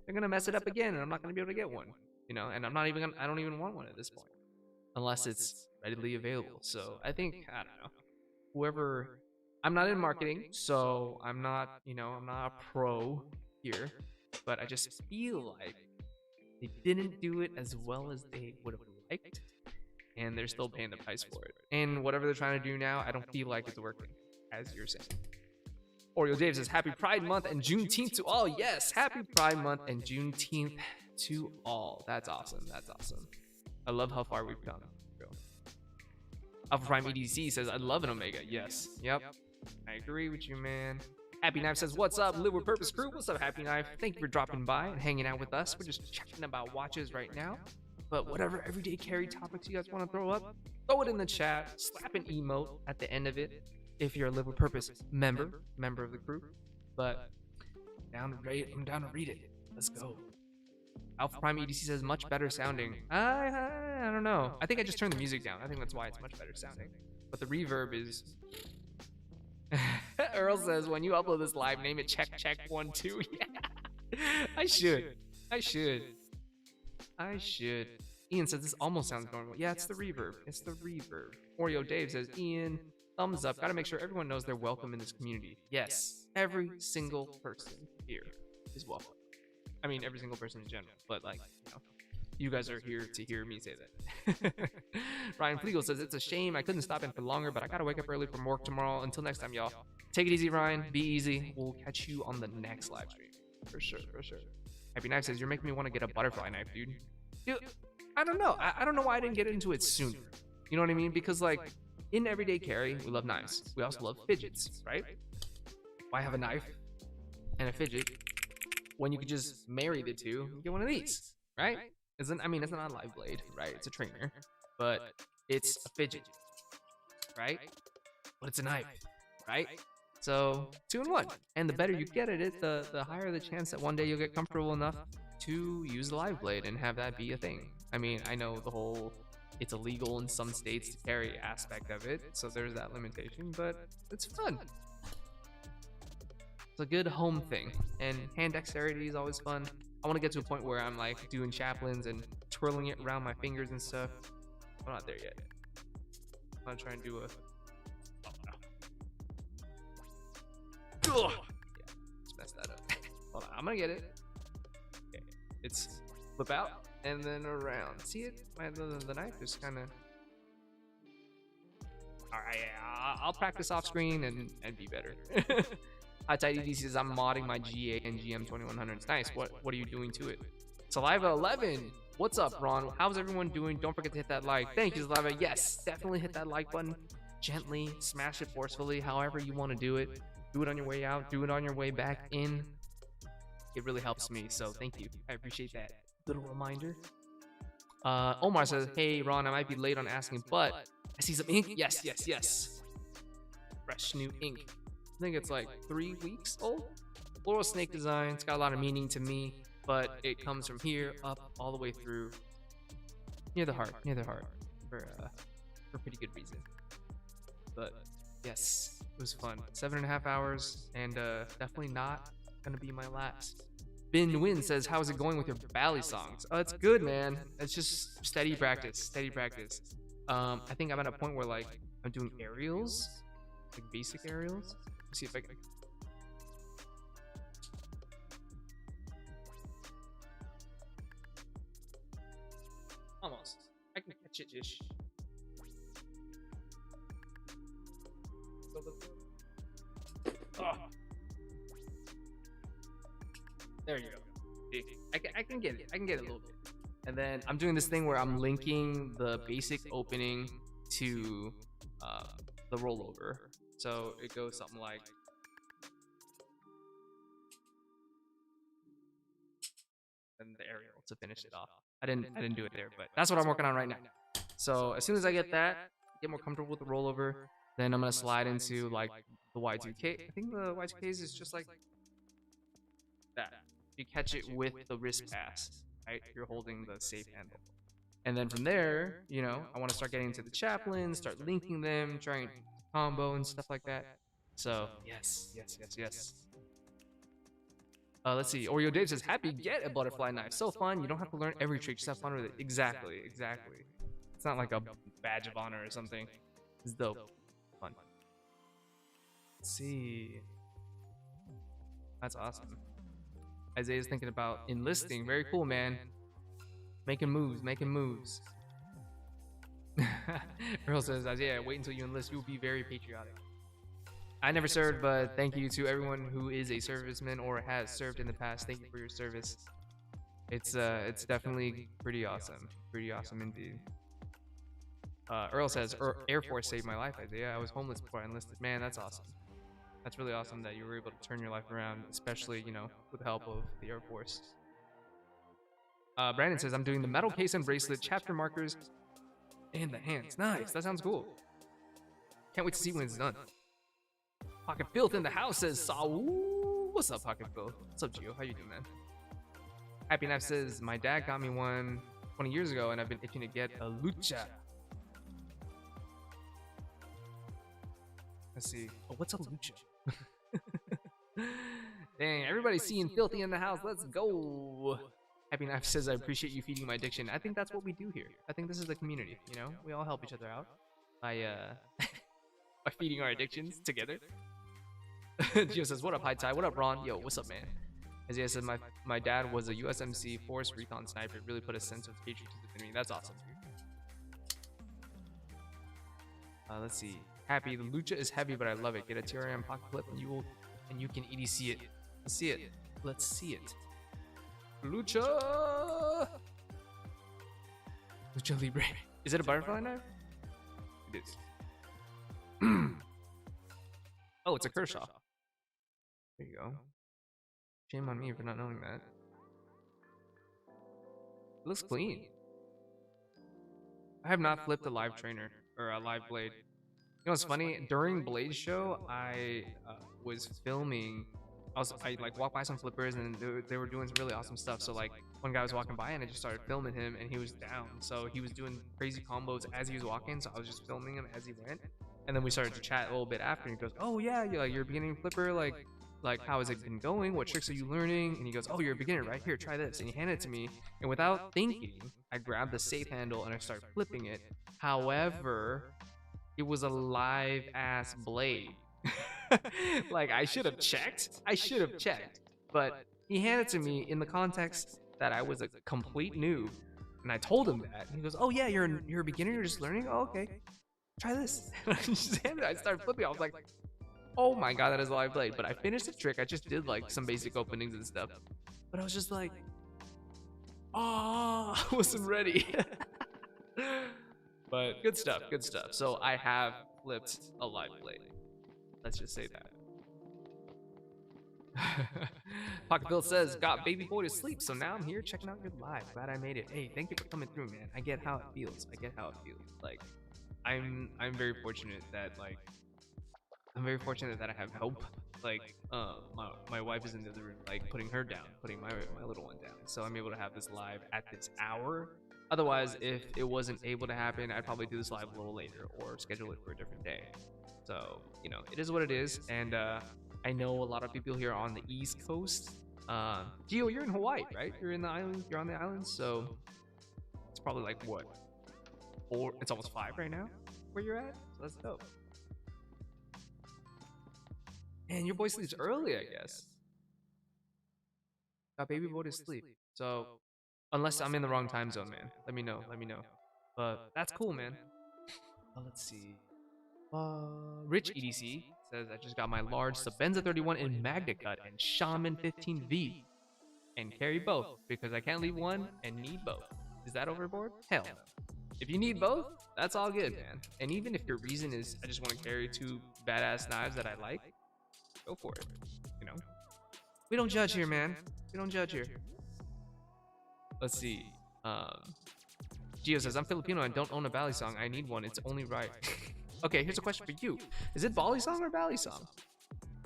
They're going to mess it up again, and I'm not going to be able to get one. You know, and I don't even want one at this point. Unless it's readily available. So I think, I don't know. Whoever, I'm not in marketing, so I'm not, you know, I'm not a pro here. But I just feel like they didn't do it as well as they would have liked. And they're still paying the price for it. And whatever they're trying to do now, I don't feel like it's working, as you're saying. Oreo Dave says, happy Pride Month and Juneteenth to all. Yes, happy Pride Month and Juneteenth to all. That's awesome. That's awesome. I love how far we've come. Alpha Prime EDC says, I love an Omega. Yes. Yep. I agree with you, man. Happy Knife says, what's up, Live with Purpose crew? What's up, Happy Knife? Thank you for dropping by and hanging out with us. We're just chatting about watches right now. But whatever everyday carry topics you guys want to throw up, throw it in the chat. Slap an emote at the end of it if you're a Live with Purpose member of the crew. But I'm down to read it. Let's go. Alpha Prime EDC says much better sounding. I don't know. I think I just turned the music down. I think that's why it's much better sounding. But the reverb is. Earl says when you upload this live, name it check 1 2. Yeah, I should. Ian says this almost sounds normal. Yeah, it's the reverb. It's the reverb. Oreo Dave says, Ian, thumbs up. Gotta make sure everyone knows they're welcome in this community. Yes, every single person here is welcome. I mean, every single person in general, but like, you know, you guys are here to hear me say that. Ryan Flegel says, it's a shame I couldn't stop in for longer, but I gotta wake up early from work tomorrow. Until next time, y'all. Take it easy, Ryan. Be easy. We'll catch you on the next live stream. For sure. Happy Knife says, you're making me want to get a butterfly knife, dude. Dude, I don't know. I don't know why I didn't get into it sooner. You know what I mean? Because, like, in everyday carry, we love knives. We also love fidgets, right? Why have a knife and a fidget when you could just marry the two and get one of these, right? It's not a live blade, right? It's a trainer, but it's a fidget, right? But it's a knife, right? So 2 in 1. And the better you get at it, the higher the chance that one day you'll get comfortable enough to use the live blade and have that be a thing. I mean, I know the whole it's illegal in some states to carry aspect of it, so there's that limitation, but it's fun. It's a good home thing, and hand dexterity is always fun. I want to get to a point where I'm like doing chaplains and twirling it around my fingers and stuff. I'm not there yet. I'm gonna try and do a. Oh, no. Ugh. Yeah, just messed that up. Hold on, I'm gonna get it. Okay, it's flip out and then around. See it? The knife is kind of. All right, yeah, I'll practice off screen and be better. Hi, Tidy says I'm modding my GA and GM 2100s. Nice. What are you doing to it? Saliva 11. What's up, Ron? How's everyone doing? Don't forget to hit that like. Thank you, Saliva. Yes, definitely hit that like button. Gently smash it forcefully, however you want to do it. Do it on your way out. Do it on your way back in. It really helps me. So thank you. I appreciate that little reminder. Omar says, hey, Ron, I might be late on asking, but I see some ink. Yes. Fresh new ink. I think it's like 3 weeks old. Floral snake design. It's got a lot of meaning to me, but it comes from here up all the way through near the heart, for pretty good reason. But yes, it was fun. 7.5 hours, and definitely not gonna be my last. Bin Win says, how's it going with your Bally songs? Oh, it's good, man. It's just steady practice. I think I'm at a point where like I'm doing aerials, like basic aerials. Let's see if I can. Almost. I can catch it ish. Oh. There you go. I can get it. I can get it a little bit. And then I'm doing this thing where I'm linking the basic opening to the rollover. So it goes something like. And the aerial to finish it off. I didn't do it there, but that's what I'm working on right now. So as soon as I get that, get more comfortable with the rollover, then I'm gonna slide into like the Y2K. I think the Y2Ks is just like that. You catch it with the wrist pass, right? You're holding the safe handle. And then from there, you know, I want to start getting into the chaplains, start linking them, trying combo and stuff like that. So yes. Let's see. Oreo Dave says, happy get a butterfly knife. So fun. You don't have to learn every trick. Just have fun with it. Exactly. It's not like a badge of honor or something. It's dope. Fun. Let's see. That's awesome. Isaiah's thinking about enlisting. Very cool, man. Making moves. Earl says, Isaiah, wait until you enlist. You will be very patriotic. I never served, but thank you to everyone who is a serviceman or has served in the past. Thank you for your service. It's definitely pretty awesome. Pretty awesome indeed. Earl says, Air Force saved my life, Isaiah. I was homeless before I enlisted. Man, that's awesome. That's really awesome that you were able to turn your life around, especially, you know, with the help of the Air Force. Brandon says, I'm doing the metal case and bracelet, chapter markers, and the hands. Nice. That sounds cool. Can't wait to see when it's done. Pocket Filth in the house says, Saul. What's up, Pocket Filth? What's up, Gio? How you doing, man? Happy Knife says, my dad got me one 20 years ago, and I've been itching to get a lucha. Let's see. Oh, what's a lucha? Dang, everybody's seeing Filthy in the house. Let's go. Happy Knife says, I appreciate you feeding my addiction. I think that's what we do here. I think this is the community, you know? We all help each other out by by feeding our addictions together. Gio says, what up, High Tide? What up, Ron? Yo, what's up, man? Isaiah says, my dad was a USMC Force Recon sniper. It really put a sense of patriotism in me. That's awesome. Let's see. Happy, the lucha is heavy, but I love it. Get a TRM pocket clip and you can EDC it. Let's see it. Let's see it. Lucha! Lucha Libre. Is it a butterfly knife? It is. Oh, it's a Kershaw. There you go. Shame on me for not knowing that. It looks clean. I have not flipped a live trainer or a live blade. You know what's funny? During Blade's show, I was filming. I like walked by some flippers and they were doing some really awesome stuff. So like one guy was walking by and I just started filming him and he was down. So he was doing crazy combos as he was walking. So I was just filming him as he went. And then we started to chat a little bit after. And he goes, "Oh yeah, you're a beginning flipper. Like like, how has it been going? What tricks are you learning? And he goes, oh, you're a beginner, right? Here, try this. And he handed it to me. And without thinking, I grabbed the safe handle and I started flipping it. However, it was a live ass blade. Like, I should have checked. I should have checked. But he handed it to me in the context that I was a complete noob. And I told him that. And he goes, oh, yeah, you're a beginner. You're just learning? Oh, okay. Try this. And I just handed it. I started flipping. I was like, oh my god, that is a live blade. But I finished the trick. I just did like some basic openings and stuff. But I was just like, oh, I wasn't ready. But good stuff, good stuff. So I have flipped a live blade. Let's just say that. Pocket Bill says, got baby boy to sleep, so now I'm here checking out your live. Glad I made it. Hey, thank you for coming through, man. I get how it feels. I get how it feels. Like, I'm very fortunate that I have help. Like, my wife is in the other room, like putting her down, putting my little one down. So I'm able to have this live at this hour. Otherwise, if it wasn't able to happen, I'd probably do this live a little later or schedule it for a different day. So, you know, it is what it is. And I know a lot of people here on the East Coast. Gio, you're in Hawaii, right? You're in the island. You're on the island. So it's probably like what? 4? It's almost 5 right now where you're at. So that's dope. And your boy sleeps early, I guess. Got baby boy to sleep. So unless I'm in the wrong time zone, man, let me know. Let me know. But that's cool, man. Let's see. Rich EDC says I just got my large Sabenza 31 in Magna Cut and Shaman 15V, and carry both because I can't leave one and need both. Is that overboard? Hell no. If you need both, that's all good, man. And even if your reason is I just want to carry 2 badass knives that I like, go for it. You know, we don't judge here, man. We don't judge here. Let's see. Gio says I'm Filipino and don't own a Bali song. I need one. It's only right. Okay, here's a question for you. Is it Bali song or Bali song?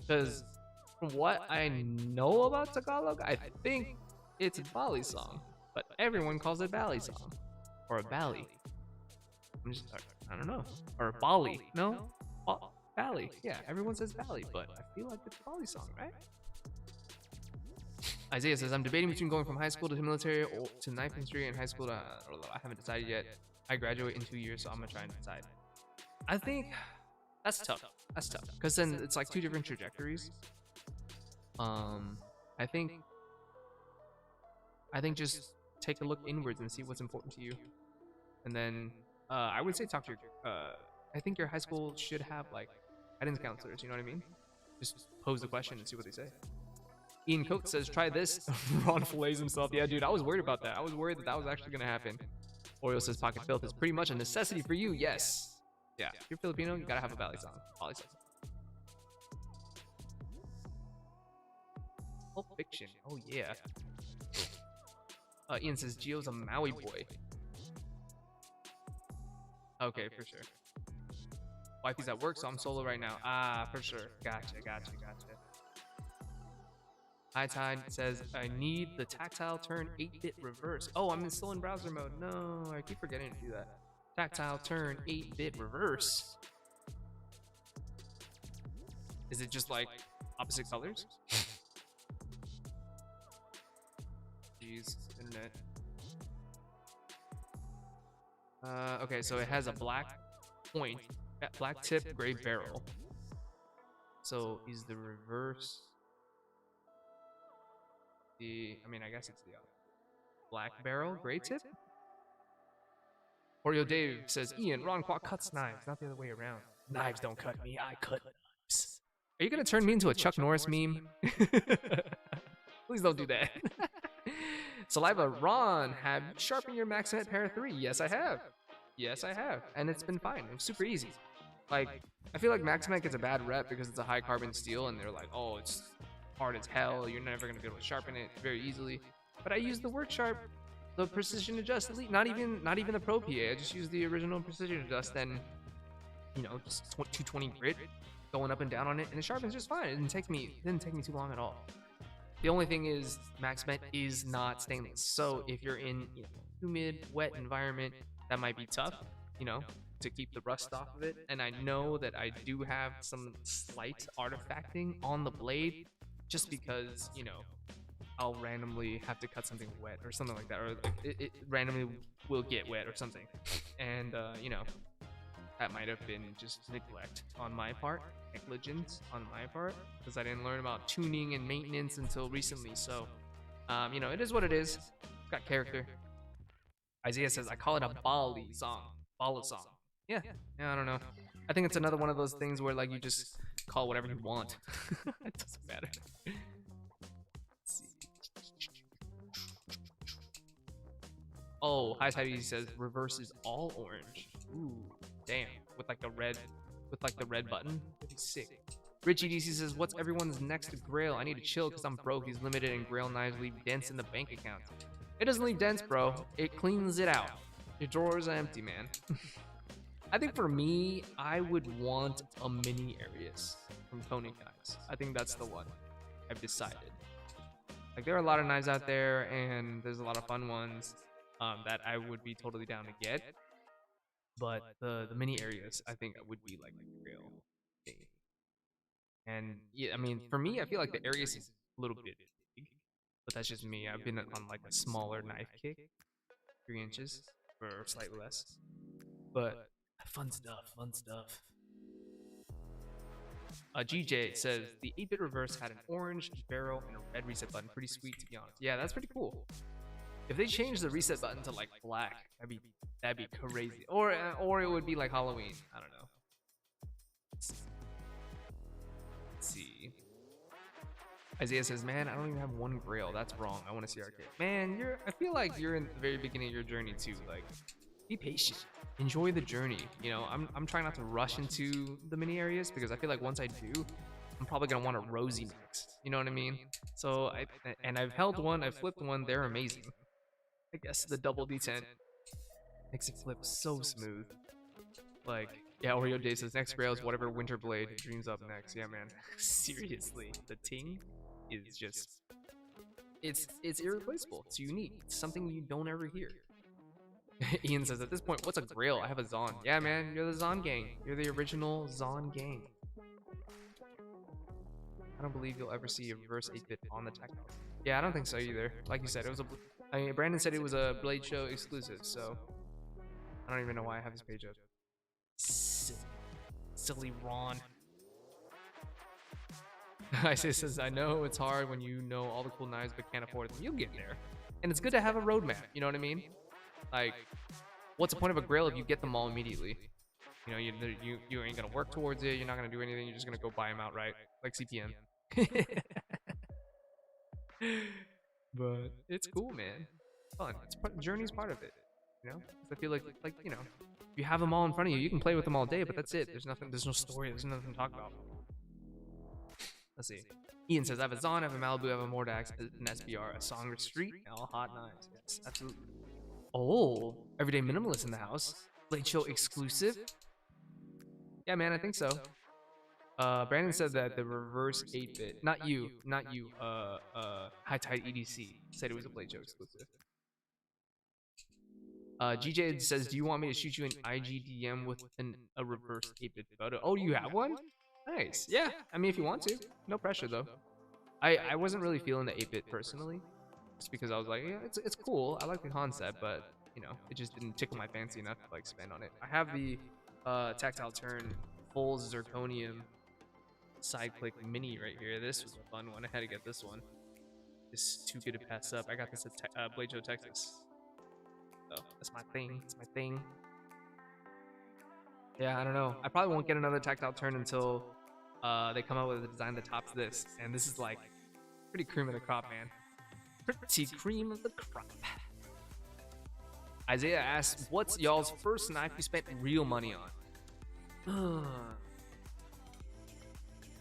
Because from what I know about Tagalog, I think it's a Bali song, but everyone calls it Bali song or a Bali. I don't know. Or Bali. No? Bali. Yeah, everyone says Bali, but I feel like it's a Bali song, right? Isaiah says, I'm debating between going from high school to the military or to knife industry and high school to, I haven't decided yet. I graduate in 2 years, so I'm gonna try and decide. I think that's tough. That's tough. Because then it's like 2 different trajectories. I think just take a look inwards and see what's important to you. And then I would say talk to your I think your high school should have like guidance counselors, you know what I mean? Just pose the question and see what they say. Ian Coates says, try this. Ron fillets himself. Yeah, dude, I was worried about that. I was worried that was actually going to happen. Oreo says, Pocket Filth is pretty much a necessity for you. Yes. Yeah, if you're Filipino, you got to have a Bali song. Bali song. Pulp Fiction. Oh, yeah. Ian says, Gio's a Maui boy. Okay, for sure. Wifey's at work, so I'm solo right now. Ah, for sure. Gotcha. High Tide says, I need the tactile turn 8-bit reverse. Oh, I'm still in browser mode. No, I keep forgetting to do that. Tactile turn 8-bit reverse. Is it just like opposite colors? Jeez, internet. Okay, so it has a black point, black tip, gray barrel. So is the reverse I mean, I guess it's the black barrel, gray tip? Oreo Dave says, Ian, Ron Kwok cuts knives, not the other way around. Knives don't cut me, I cut knives. Are you gonna turn me into a Chuck Norris meme? Please don't do that. Saliva, Ron, have you sharpened your Magsafe Para 3? Yes, I have. Yes, I have. And it's been fine. It was super easy. Like, I feel like Magsafe gets a bad rep because it's a high carbon steel and they're like, oh, it's hard as hell, you're never gonna be able to sharpen it very easily. But I use the Work Sharp, the Precision Adjust Elite, not even the Pro PA. I just use the original Precision Adjust, then you know, just 220 grit going up and down on it, and it sharpens just fine. It didn't take me too long at all. The only thing is Magsafe is not stainless, so if you're in humid, wet environment, that might be tough, you know, to keep the rust off of it. And I know that I do have some slight artifacting on the blade just because, you know, I'll randomly have to cut something wet or something like that, or like it randomly will get wet or something, and you know, that might have been just neglect on my part, negligence on my part, because I didn't learn about tuning and maintenance until recently. So, you know, it is what it is. Got character. Isaiah says I call it a Bali song, Bala song. Yeah, yeah, I don't know. I think it's another one of those things where like you just call whatever you want. It doesn't matter. Oh, High Tide says reverse is all orange. Ooh, damn. With like the red button. That'd be sick. Richie DC says, what's everyone's next grail? I need to chill because I'm broke. He's limited and grail knives leave dents in the bank account. It doesn't leave dents, bro. It cleans it out. Your drawers are empty, man. I think for me, I would want a mini Arius from Tony Knives. I think that's the one I've decided. Like, there are a lot of knives out there, and there's a lot of fun ones that I would be totally down to get. But the mini Arius, I think, would be like the grail thing. And yeah, I mean, for me, I feel like the Arius is a little bit big, but that's just me. I've been on like a smaller knife kick, 3 inches or slightly less. But fun stuff, fun stuff. GJ says the 8-bit reverse had an orange barrel and a red reset button. Pretty sweet, to be honest. Yeah, that's pretty cool. If they change the reset button to like black, that'd be crazy. Or it would be like Halloween. I don't know. Let's see. Isaiah says, man, I don't even have one grail. That's wrong. I want to see arcade. Man, I feel like you're in the very beginning of your journey too. Like, be patient. Enjoy the journey. You know, I'm trying not to rush into the mini Arius because I feel like once I do, I'm probably gonna want a rosy next. You know what I mean? So I've held one, I've flipped one. They're amazing. I guess the double D10 makes it flip so smooth. Like, yeah, Oreo Day says next grail is whatever Winter Blade dreams up next. Yeah, man. Seriously, the ting is just it's irreplaceable. It's unique. It's something you don't ever hear. Ian says, at this point, what's a grail? I have a Zon. Yeah, man, you're the Zon gang. You're the original Zon gang. I don't believe you'll ever see a reverse 8-bit on the tactile. Yeah, I don't think so either. Like you said, it was I mean, Brandon said it was a Blade Show exclusive, so I don't even know why I have his page up. Silly Ron. Isaiah says, I know it's hard when you know all the cool knives but can't afford them. You'll get there. And it's good to have a roadmap, you know what I mean? Like, what's the point of a grail if you get them all immediately? You know, you ain't gonna work towards it. You're not gonna do anything. You're just gonna go buy them outright, like CPM. But it's cool, man. Fun. Journey's part of it. You know, I feel like you know, you have them all in front of you. You can play with them all day, but that's it. There's nothing. There's no story. There's nothing to talk about. Let's see. Ian says, I have a Zon, I have a Malibu, I have a Mordax, an SBR, a Songer Street, and all hot knives. Yes, absolutely. Oh, Everyday Minimalist in the house. Blade Show exclusive? Yeah, man, I think so. Brandon said that the reverse 8-bit, not you, High Tide EDC, said it was a Blade Show exclusive. GJ says, do you want me to shoot you an IGDM with a reverse 8-bit photo? Oh, you have one? Nice. Yeah, I mean, if you want to. No pressure, though. I wasn't really feeling the 8-bit personally, just because I was like, yeah, it's cool. I like the concept, but, you know, it just didn't tickle my fancy enough to, like, spend on it. I have the tactile turn full zirconium side click mini right here. This was a fun one. I had to get this one. It's too good to pass up. I got this at Blade Show, Texas. So that's my thing. It's my thing. Yeah, I don't know. I probably won't get another tactile turn until they come out with a design that tops this. And this is like pretty cream of the crop, man. Pretty cream of the crop. Isaiah asks, what's y'all's first knife you spent real money on?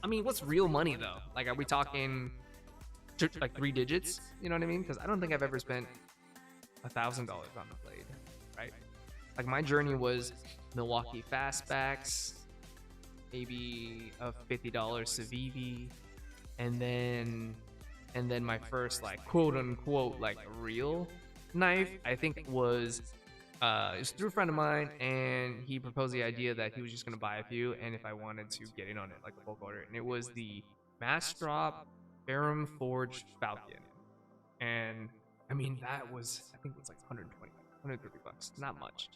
I mean, what's real money though? Like, are we talking like 3 digits? You know what I mean? Because I don't think I've ever spent $1,000 on a blade, right? Like, my journey was Milwaukee Fastbacks, maybe a $50 Civivi, and then my first, like, quote unquote, like, real knife, I think was it was through a friend of mine, and he proposed the idea that he was just gonna buy a few, and if I wanted to get in on it, like a bulk order, and it was the Mass Drop Ferrum Forge Falcon. And I mean, that was, I think it was like 120, 130 bucks. Not much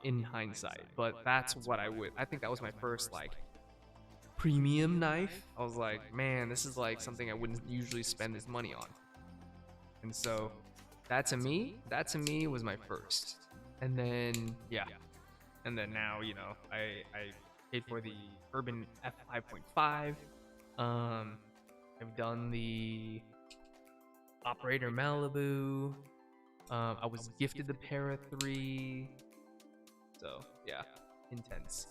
in hindsight, but that's what I think that was my first like premium knife. I was like, man, this is like something I wouldn't usually spend this money on. And so that to me was my first. And then, yeah. And then now, you know, I paid for the Urban F5.5. I've done the Operator Malibu. I was gifted the Para 3. So, yeah. Intense.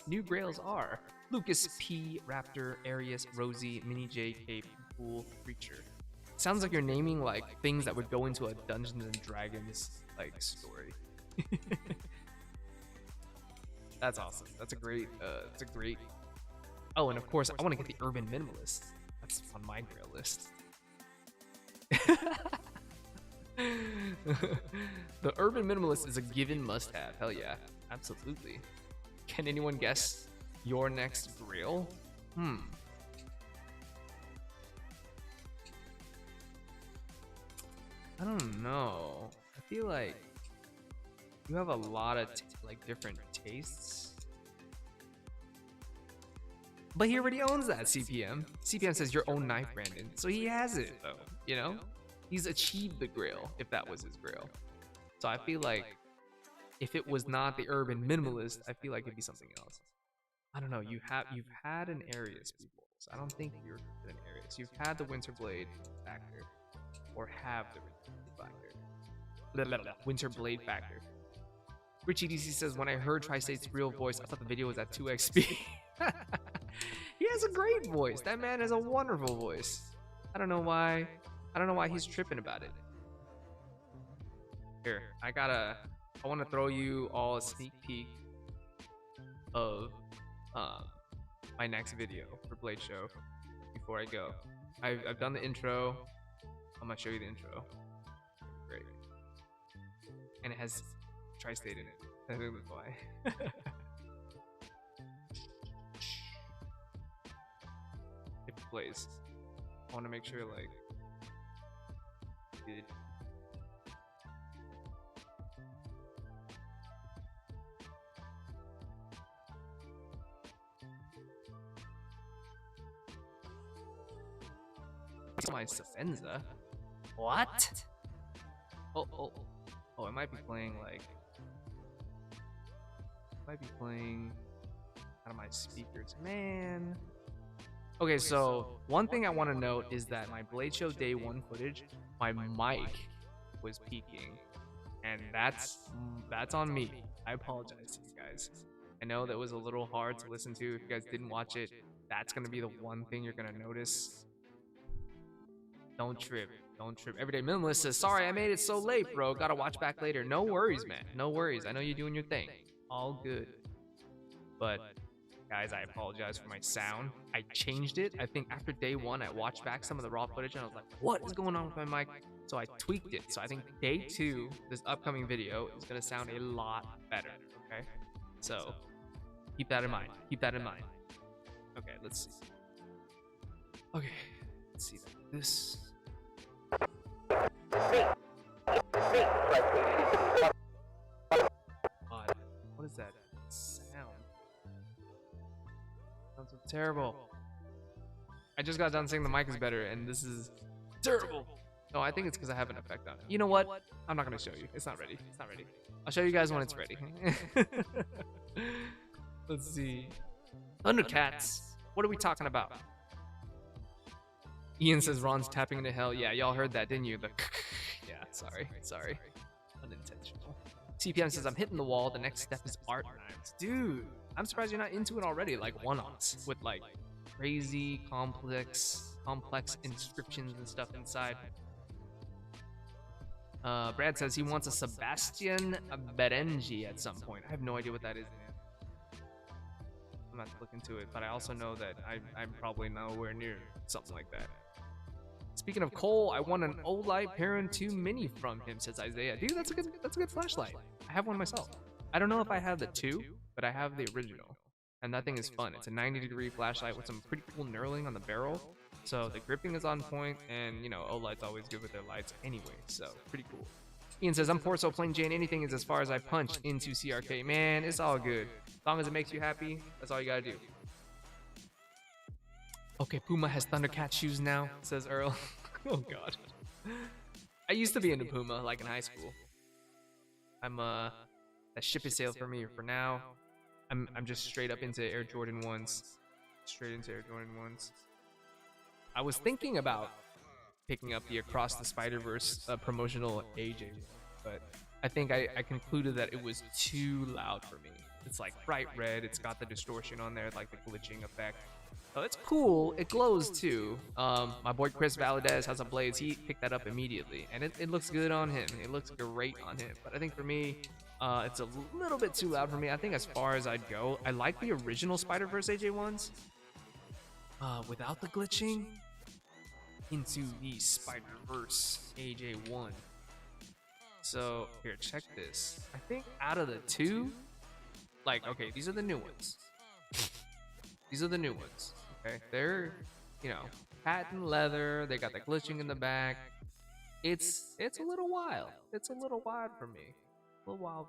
New grails are Lucas P, Raptor, Arius, Rosie, Mini J, Cape, Pool, Creature. Sounds like you're naming like things that would go into a Dungeons and Dragons like story. That's awesome. That's a great. Oh, and of course, I want to get the Urban Minimalist. That's on my grail list. The Urban Minimalist is a given must-have. Hell yeah, absolutely. Can anyone guess your next grail? I don't know. I feel like you have a lot of like different tastes. But he already owns that, CPM. CPM says your own knife, Brandon. So he has it though, you know? He's achieved the grail, if that was his grail. So I feel like if it was not the Urban Minimalist, I feel like it'd be something else. I don't know, you've had an Arius before, so I don't think you're an Arius. You've had the Winterblade factor, or have the Winter Blade factor. Richie DC says, when I heard Tri-State's real voice, I thought the video was at 2x speed. He has a great voice. That man has a wonderful voice. I don't know why he's tripping about it. Here, I want to throw you all a sneak peek of my next video for Blade Show before I go. I've done the intro. I'm gonna show you the intro. Great. And it has Tri-State in it. I think that's why. It plays. I want to make sure, like, good. My Savenza. What? Oh, it might be playing like. Might be playing out of my speakers, man. Okay, so one thing I want to note is that my Blade Show Day 1 footage, my mic was peaking, and that's on me. I apologize to you guys. I know that was a little hard to listen to if you guys didn't watch it. That's gonna be the one thing you're gonna notice. Don't trip. Everyday Minimalist says, sorry I made it so late, bro. Gotta watch back later. No worries, man. No worries. I know you're doing your thing. All good. But guys, I apologize for my sound. I changed it. I think after day 1, I watched back some of the raw footage and I was like, what is going on with my mic? So I tweaked it. So I think day 2, this upcoming video, is gonna sound a lot better. Okay? So keep that in mind. Okay, let's see. Okay, let's see this. What is that sound? Sounds so terrible. I just got done saying the mic is better, and this is terrible. No, I think it's because I have an effect on it. You know what? I'm not gonna show you. It's not ready. I'll show you guys when it's ready. Let's see. Thundercats. What are we talking about? Ian says Ron's tapping into hell. Yeah, y'all heard that, didn't you? The yeah, sorry. Unintentional. CPM says I'm hitting the wall. The next step is art knives. Dude, I'm surprised you're not into it already. Like one-offs with like crazy complex inscriptions and stuff inside. Brad says he wants a Sebastian Berengi at some point. I have no idea what that is, man. I'm gonna have to look into it, but I also know that I'm probably nowhere near something like that. Speaking of Cole, I won an Olight Parent 2 Mini from him, says Isaiah. Dude, that's a good flashlight. I have one myself. I don't know if I have the 2, but I have the original. And that thing is fun. It's a 90-degree flashlight with some pretty cool knurling on the barrel. So the gripping is on point, and you know, Olight's always good with their lights anyway, so pretty cool. Ian says, I'm poor, so plain Jane, anything is as far as I punch into CRK. Man, it's all good. As long as it makes you happy, that's all you gotta do. Okay, Puma has Thundercat shoes now, says Earl. Oh god. I used to be into Puma, like in high school. That ship is sailed for me for now. I'm just straight up into Air Jordan 1s. Straight into Air Jordan 1s. I was thinking about picking up the Across the Spider-Verse promotional AJ, but I think I concluded that it was too loud for me. It's like bright red, it's got the distortion on there, like the glitching effect. Oh, it's cool, it glows too. My boy Chris Valadez has some blades, he picked that up immediately, and it looks good on him. It looks great on him, but I think for me, it's a little bit too loud for me. I think as far as I'd go, I like the original Spider-Verse AJ ones, without the glitching, into the Spider-Verse AJ1. So, here, check this. I think out of the two, like, okay, these are the new ones. These are the new ones, okay? They're, you know, patent leather. They got the glitching in the back. It's a little wild. It's a little wild for me. A little wild.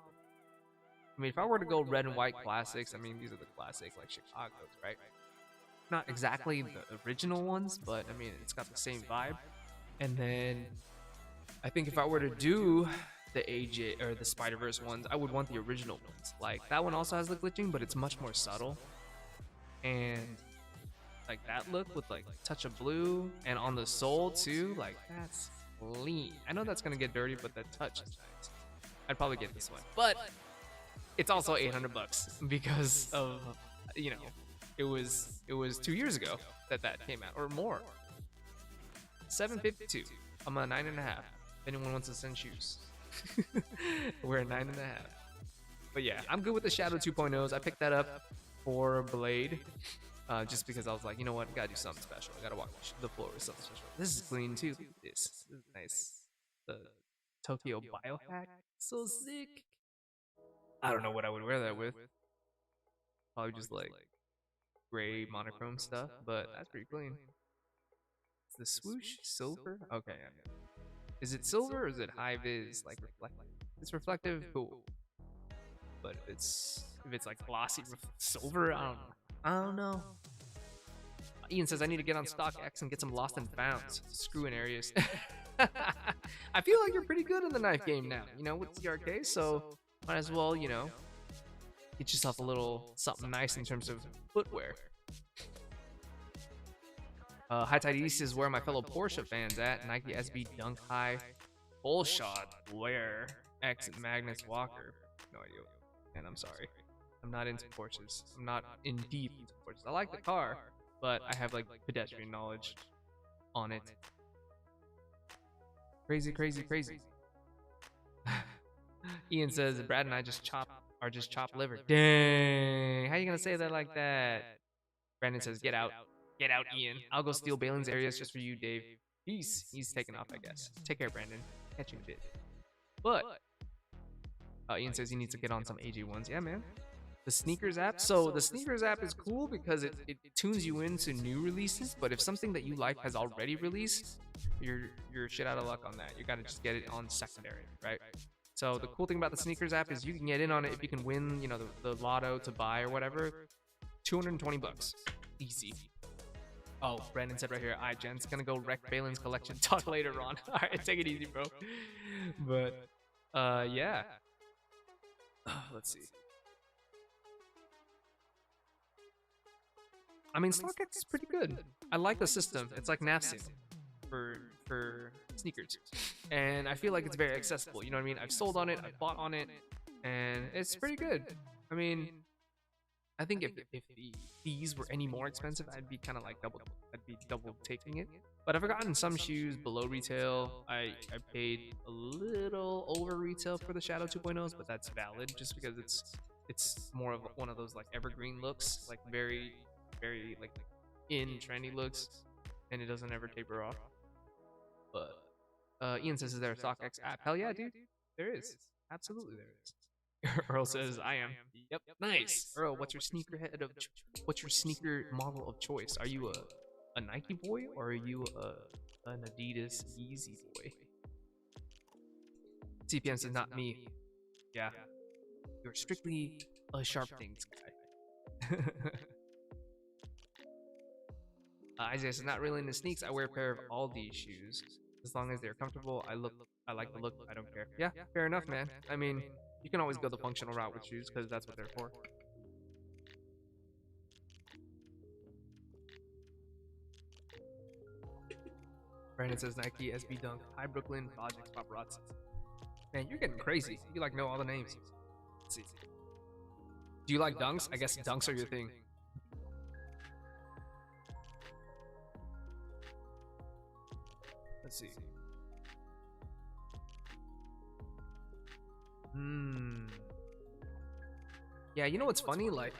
I mean, if I were to go red and white classics, I mean, these are the classic, like, Chicago's, right? Not exactly the original ones, but I mean, it's got the same vibe. And then I think if I were to do the AJ or the Spider-Verse ones, I would want the original ones. Like that one also has the glitching, but it's much more subtle. And like that look with like touch of blue and on the sole too, like that's clean. I know that's gonna get dirty, but the touch is nice. I'd probably get this one, but it's also $800 because of, you know, it was 2 years ago that came out or more. 752. I'm a 9.5. If anyone wants to send shoes, we're a 9.5. But yeah, I'm good with the Shadow 2.0s. I picked that up for Blade, just because I was like, you know what, I gotta do something special. I gotta walk the floor with something special. This is clean too. Look at this. This is nice. The Tokyo Biohack, so sick. I don't know what I would wear that with. Probably just like gray monochrome stuff, but that's pretty clean. Is the swoosh silver? Okay, yeah. Is it silver or is it high vis, like reflective? It's reflective, cool. But if it's like glossy silver, I don't know. Ian says I need to get on StockX and get some lost and founds. Screw in areas. I feel like you're pretty good in the knife game now, you know, with CRK, so might as well, you know, get yourself a little something nice in terms of footwear. High Tide East is where my fellow Porsche fans at. Nike SB Dunk High, Full Shot, Where, X Magnus Walker. No idea. And I'm sorry. I'm not into Porsches. I'm not in deep into Porsches. I like the car, but I have like pedestrian knowledge on it. Crazy, crazy, crazy. Ian says Brad and I just chop liver. Dang, how you gonna say that like that? Brandon says get out, Ian. I'll go steal Balin's areas just for you, Dave. Peace. He's taking off, I guess. Take care, Brandon. Catch you in a bit. But Ian says he needs to get on some AJ ones. Yeah, man. The Sneakers app. So the Sneakers app is cool because it tunes you into new releases. But if something that you like has already released, you're shit out of luck on that. You gotta just get it on secondary, right? So the cool thing about the Sneakers app is you can get in on it if you can win, you know, the lotto to buy or whatever. $220, easy. Oh, Brandon said right here, "Alright, Jen's gonna go wreck Balin's collection. Talk later, Ron." All right, take it easy, bro. But yeah. Let's see. I mean, StockX is pretty good. I like the system. It's like NAFSIN for sneakers, and I feel like it's very accessible. You know what I mean? I've sold on it, I've bought on it, and it's pretty good. I mean, I think if the fees were any more expensive, I'd be kind of like double taking it. But I've gotten some shoes below retail. I paid a little over retail for the Shadow 2.0s, but that's valid just because it's more of one of those like evergreen looks, like very like in trendy looks, and it doesn't ever taper off. But Ian says, "Is there a StockX app?" Hell yeah, dude. There is. Absolutely there is. Earl says, "I am." Yep. Nice. Earl, what's your sneaker model of choice? Are you a Nike boy or are you an Adidas Yeezy boy? CPM says not me. Yeah, you're strictly a Sharp Things guy. Isaiah says not really into sneaks. I wear a pair of all these shoes as long as they're comfortable. I like the look. I don't care. Yeah, fair enough, man. I mean, you can always go the functional route with shoes because that's what they're for. Brandon says Nike, SB Dunk, High Brooklyn, Projects, Paparazzi. Man, you're getting crazy. You like know all the names. Let's see. Do you like dunks? I guess dunks are your thing. Let's see. Yeah, you know what's funny? Like,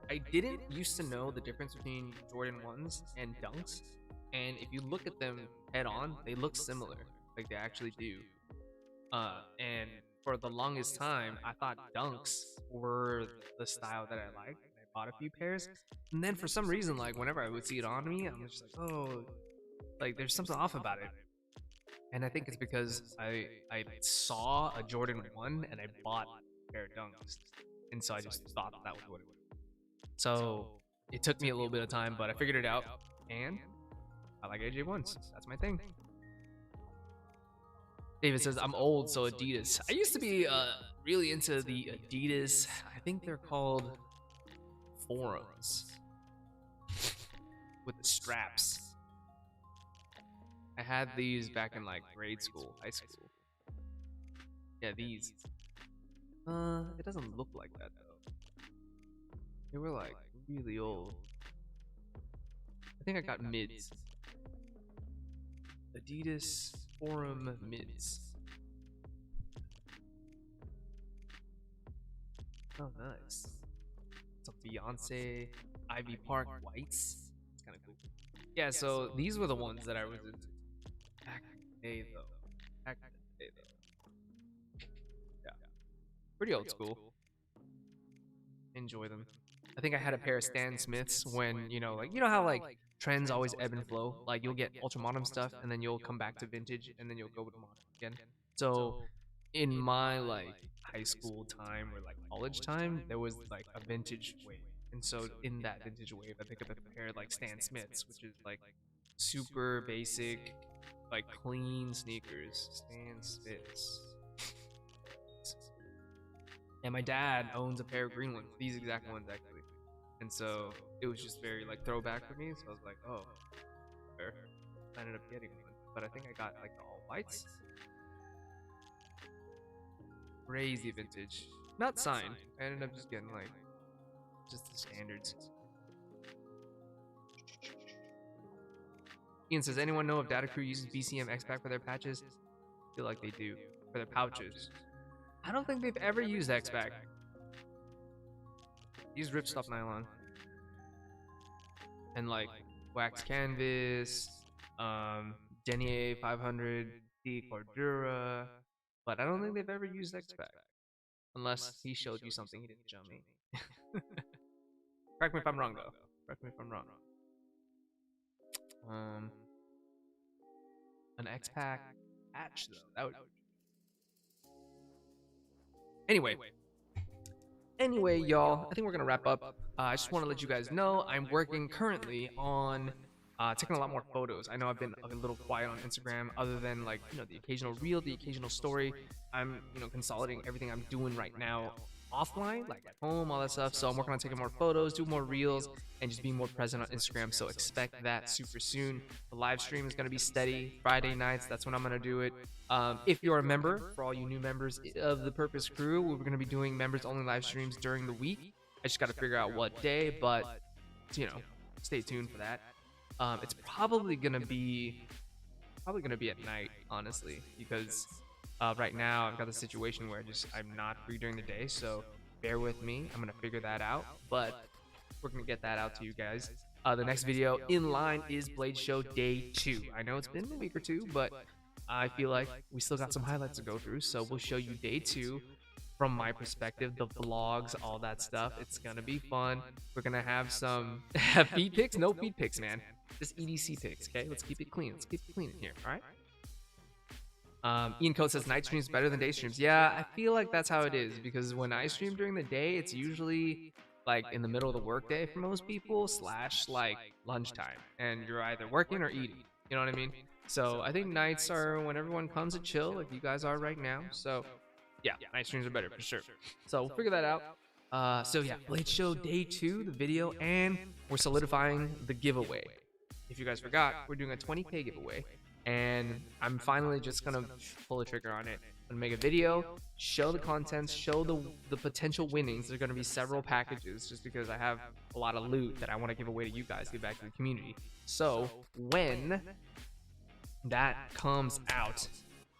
I didn't used to know the difference between Jordan 1s and dunks. And if you look at them head on, they look similar. Like, they actually do. And for the longest time, I thought dunks were the style that I liked. I bought a few pairs. And then for some reason, like, whenever I would see it on me, I'm just like, oh, like, there's something off about it. And I think it's because I saw a Jordan 1 and I bought a pair of dunks. And so I just thought that was what it was. So it took me a little bit of time, but I figured it out. And I like AJ1s. That's my thing. David says, I'm old, so Adidas. I used to be really into the Adidas. I think they're called Forums. With the straps. I had these back in like grade school, high school. Yeah, these. It doesn't look like that though. They were like really old. I think I got mids. Adidas Forum mids. Oh, nice. Some Beyonce Ivy Park whites. It's kind of cool. Yeah, so these were the ones that I was into. Back in the day, though. Yeah. Pretty old school. Enjoy them. I think I had a pair of Stan Smiths when, you know how like trends always ebb and flow. Like you'll get ultra modern stuff and then you'll come back to vintage and then you'll go with modern again. So in my like high school time or like college time, there was like a vintage wave. And so in that vintage wave, I picked up a pair of like Stan Smiths, which is like super basic, like clean sneakers. Stan Smiths. And my dad owns a pair of green ones, these exact ones actually. And so it was just very like throwback for me. So I was like, oh, fair. I ended up getting one, but I think I got like the all whites. Crazy vintage, not signed. I ended up just getting like just the standards. Ian says, anyone know if Data Crew uses BCM X-Pack for their patches? I feel like they do for their pouches. I don't think they've ever used X-Pack. Use ripstop nylon. And like wax canvas, Denier 500 D Cordura. But I don't think they've ever used X-Pack. Unless he showed you something he didn't show me. Correct me if I'm wrong though. Correct me if I'm wrong. An X-Pack patch though. That would. Anyway, y'all, I think we're gonna wrap up. I just want to let you guys know I'm working currently on taking a lot more photos. I know I've been a little quiet on Instagram, other than like the occasional reel, the occasional story. I'm consolidating everything I'm doing right now offline, like at home, all that stuff. So I'm working on taking more photos, do more reels, and just being more present on Instagram. So expect that super soon. The live stream is going to be steady Friday nights. That's when I'm going to do it. If you're a member, for all you new members of the Purpose Crew, we're going to be doing members only live streams during the week. I just got to figure out what day, but stay tuned for that. It's probably going to be at night, honestly, because right now I've got the situation where I'm not free during the day, so bear with me. I'm gonna figure that out, but we're gonna get that out to you guys. The next video in line is Blade Show Day 2. I know it's been a week or two, but I feel like we still got some highlights to go through, so we'll show you Day 2. from my perspective, the vlogs, all that stuff. It's gonna be fun. We're gonna have some feed pics. No feed pics, man. Just EDC pics. Okay, let's keep it clean. Let's keep it clean in here. All right. Ian Code says night streams better than day streams. Yeah, I feel like that's how it is because when I stream during the day, it's usually like in the middle of the workday for most people / like lunchtime, and you're either working or eating. You know what I mean? So I think nights are when everyone comes to chill, like you guys are right now. So yeah, night streams are better for sure. So we'll figure that out. So yeah, Blade Show Day 2, the video, and we're solidifying the giveaway. If you guys forgot, we're doing a 20K giveaway. And I'm finally just gonna pull the trigger on it. I'm gonna make a video, show the contents, show the potential winnings. There's gonna be several packages just because I have a lot of loot that I want to give away to you guys, give back to the community. So when that comes out,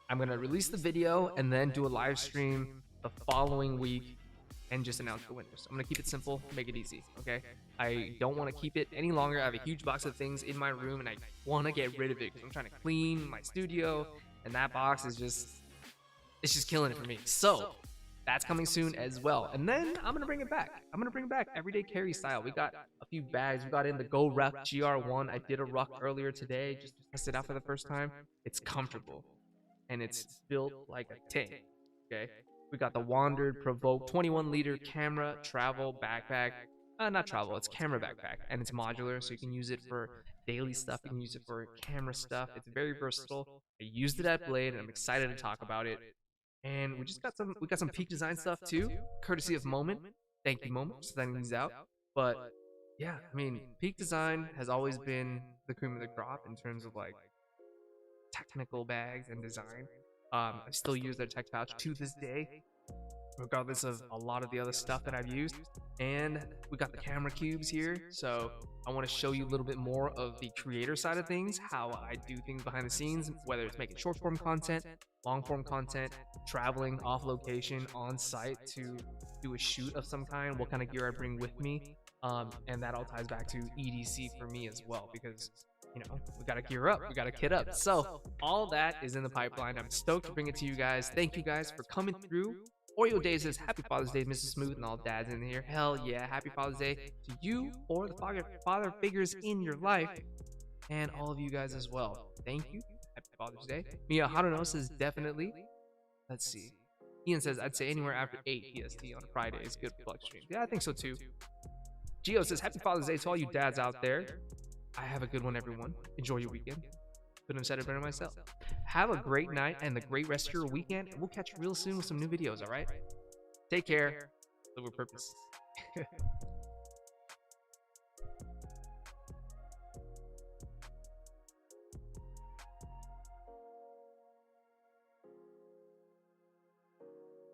I'm gonna release the video and then do a live stream the following week and just announce the winners. I'm gonna keep it simple, make it easy, okay? I don't want to keep it any longer. I have a huge box of things in my room and I want to get rid of it because I'm trying to clean my studio, and that box is it's just killing it for me. So that's coming soon as well. And then I'm gonna bring it back. I'm gonna bring back everyday carry style. We got a few bags. We got in the Go Ruck GR1. I did a ruck earlier today just to test it out for the first time. It's comfortable and it's built like a tank, okay? We got the Wandered Provoke 21-liter camera travel backpack. Not travel, it's camera backpack, and it's modular, so you can use it for daily stuff. You can use it for camera stuff. It's very versatile. I used it at Blade, and I'm excited to talk about it. And we got some Peak Design stuff too, courtesy of Moment. Thank you, Moment, for sending these out. But yeah, I mean, Peak Design has always been the cream of the crop in terms of like technical bags and design. I still use their tech pouch to this day, regardless of a lot of the other stuff that I've used. And we got the camera cubes here, so I want to show you a little bit more of the creator side of things, how I do things behind the scenes, whether it's making short form content, long form content, traveling off location, on site to do a shoot of some kind, what kind of gear I bring with me, and that all ties back to EDC for me as well, because you know, we gotta gear up, we gotta kit up. So all that is in the pipeline. I'm stoked to bring it to you guys. Thank you guys for coming through. Oreo Day says happy Father's Day, Mrs. Smooth, and all dads in here. Hell yeah, happy Father's Day to you or the father figures in your life, and all of you guys as well. Thank you. Happy Father's Day. Mia Haruno says definitely. Let's see. Ian says I'd say anywhere after 8 PST on a Friday is good for flex streams. Yeah, I think so too. Gio says happy Father's Day to all you dads out there. I have a good one, everyone. Enjoy your weekend. Couldn't have said it better myself. Have a great night and a great rest of your weekend. We'll catch you real soon with some new videos, all right? Take care. Live with purpose.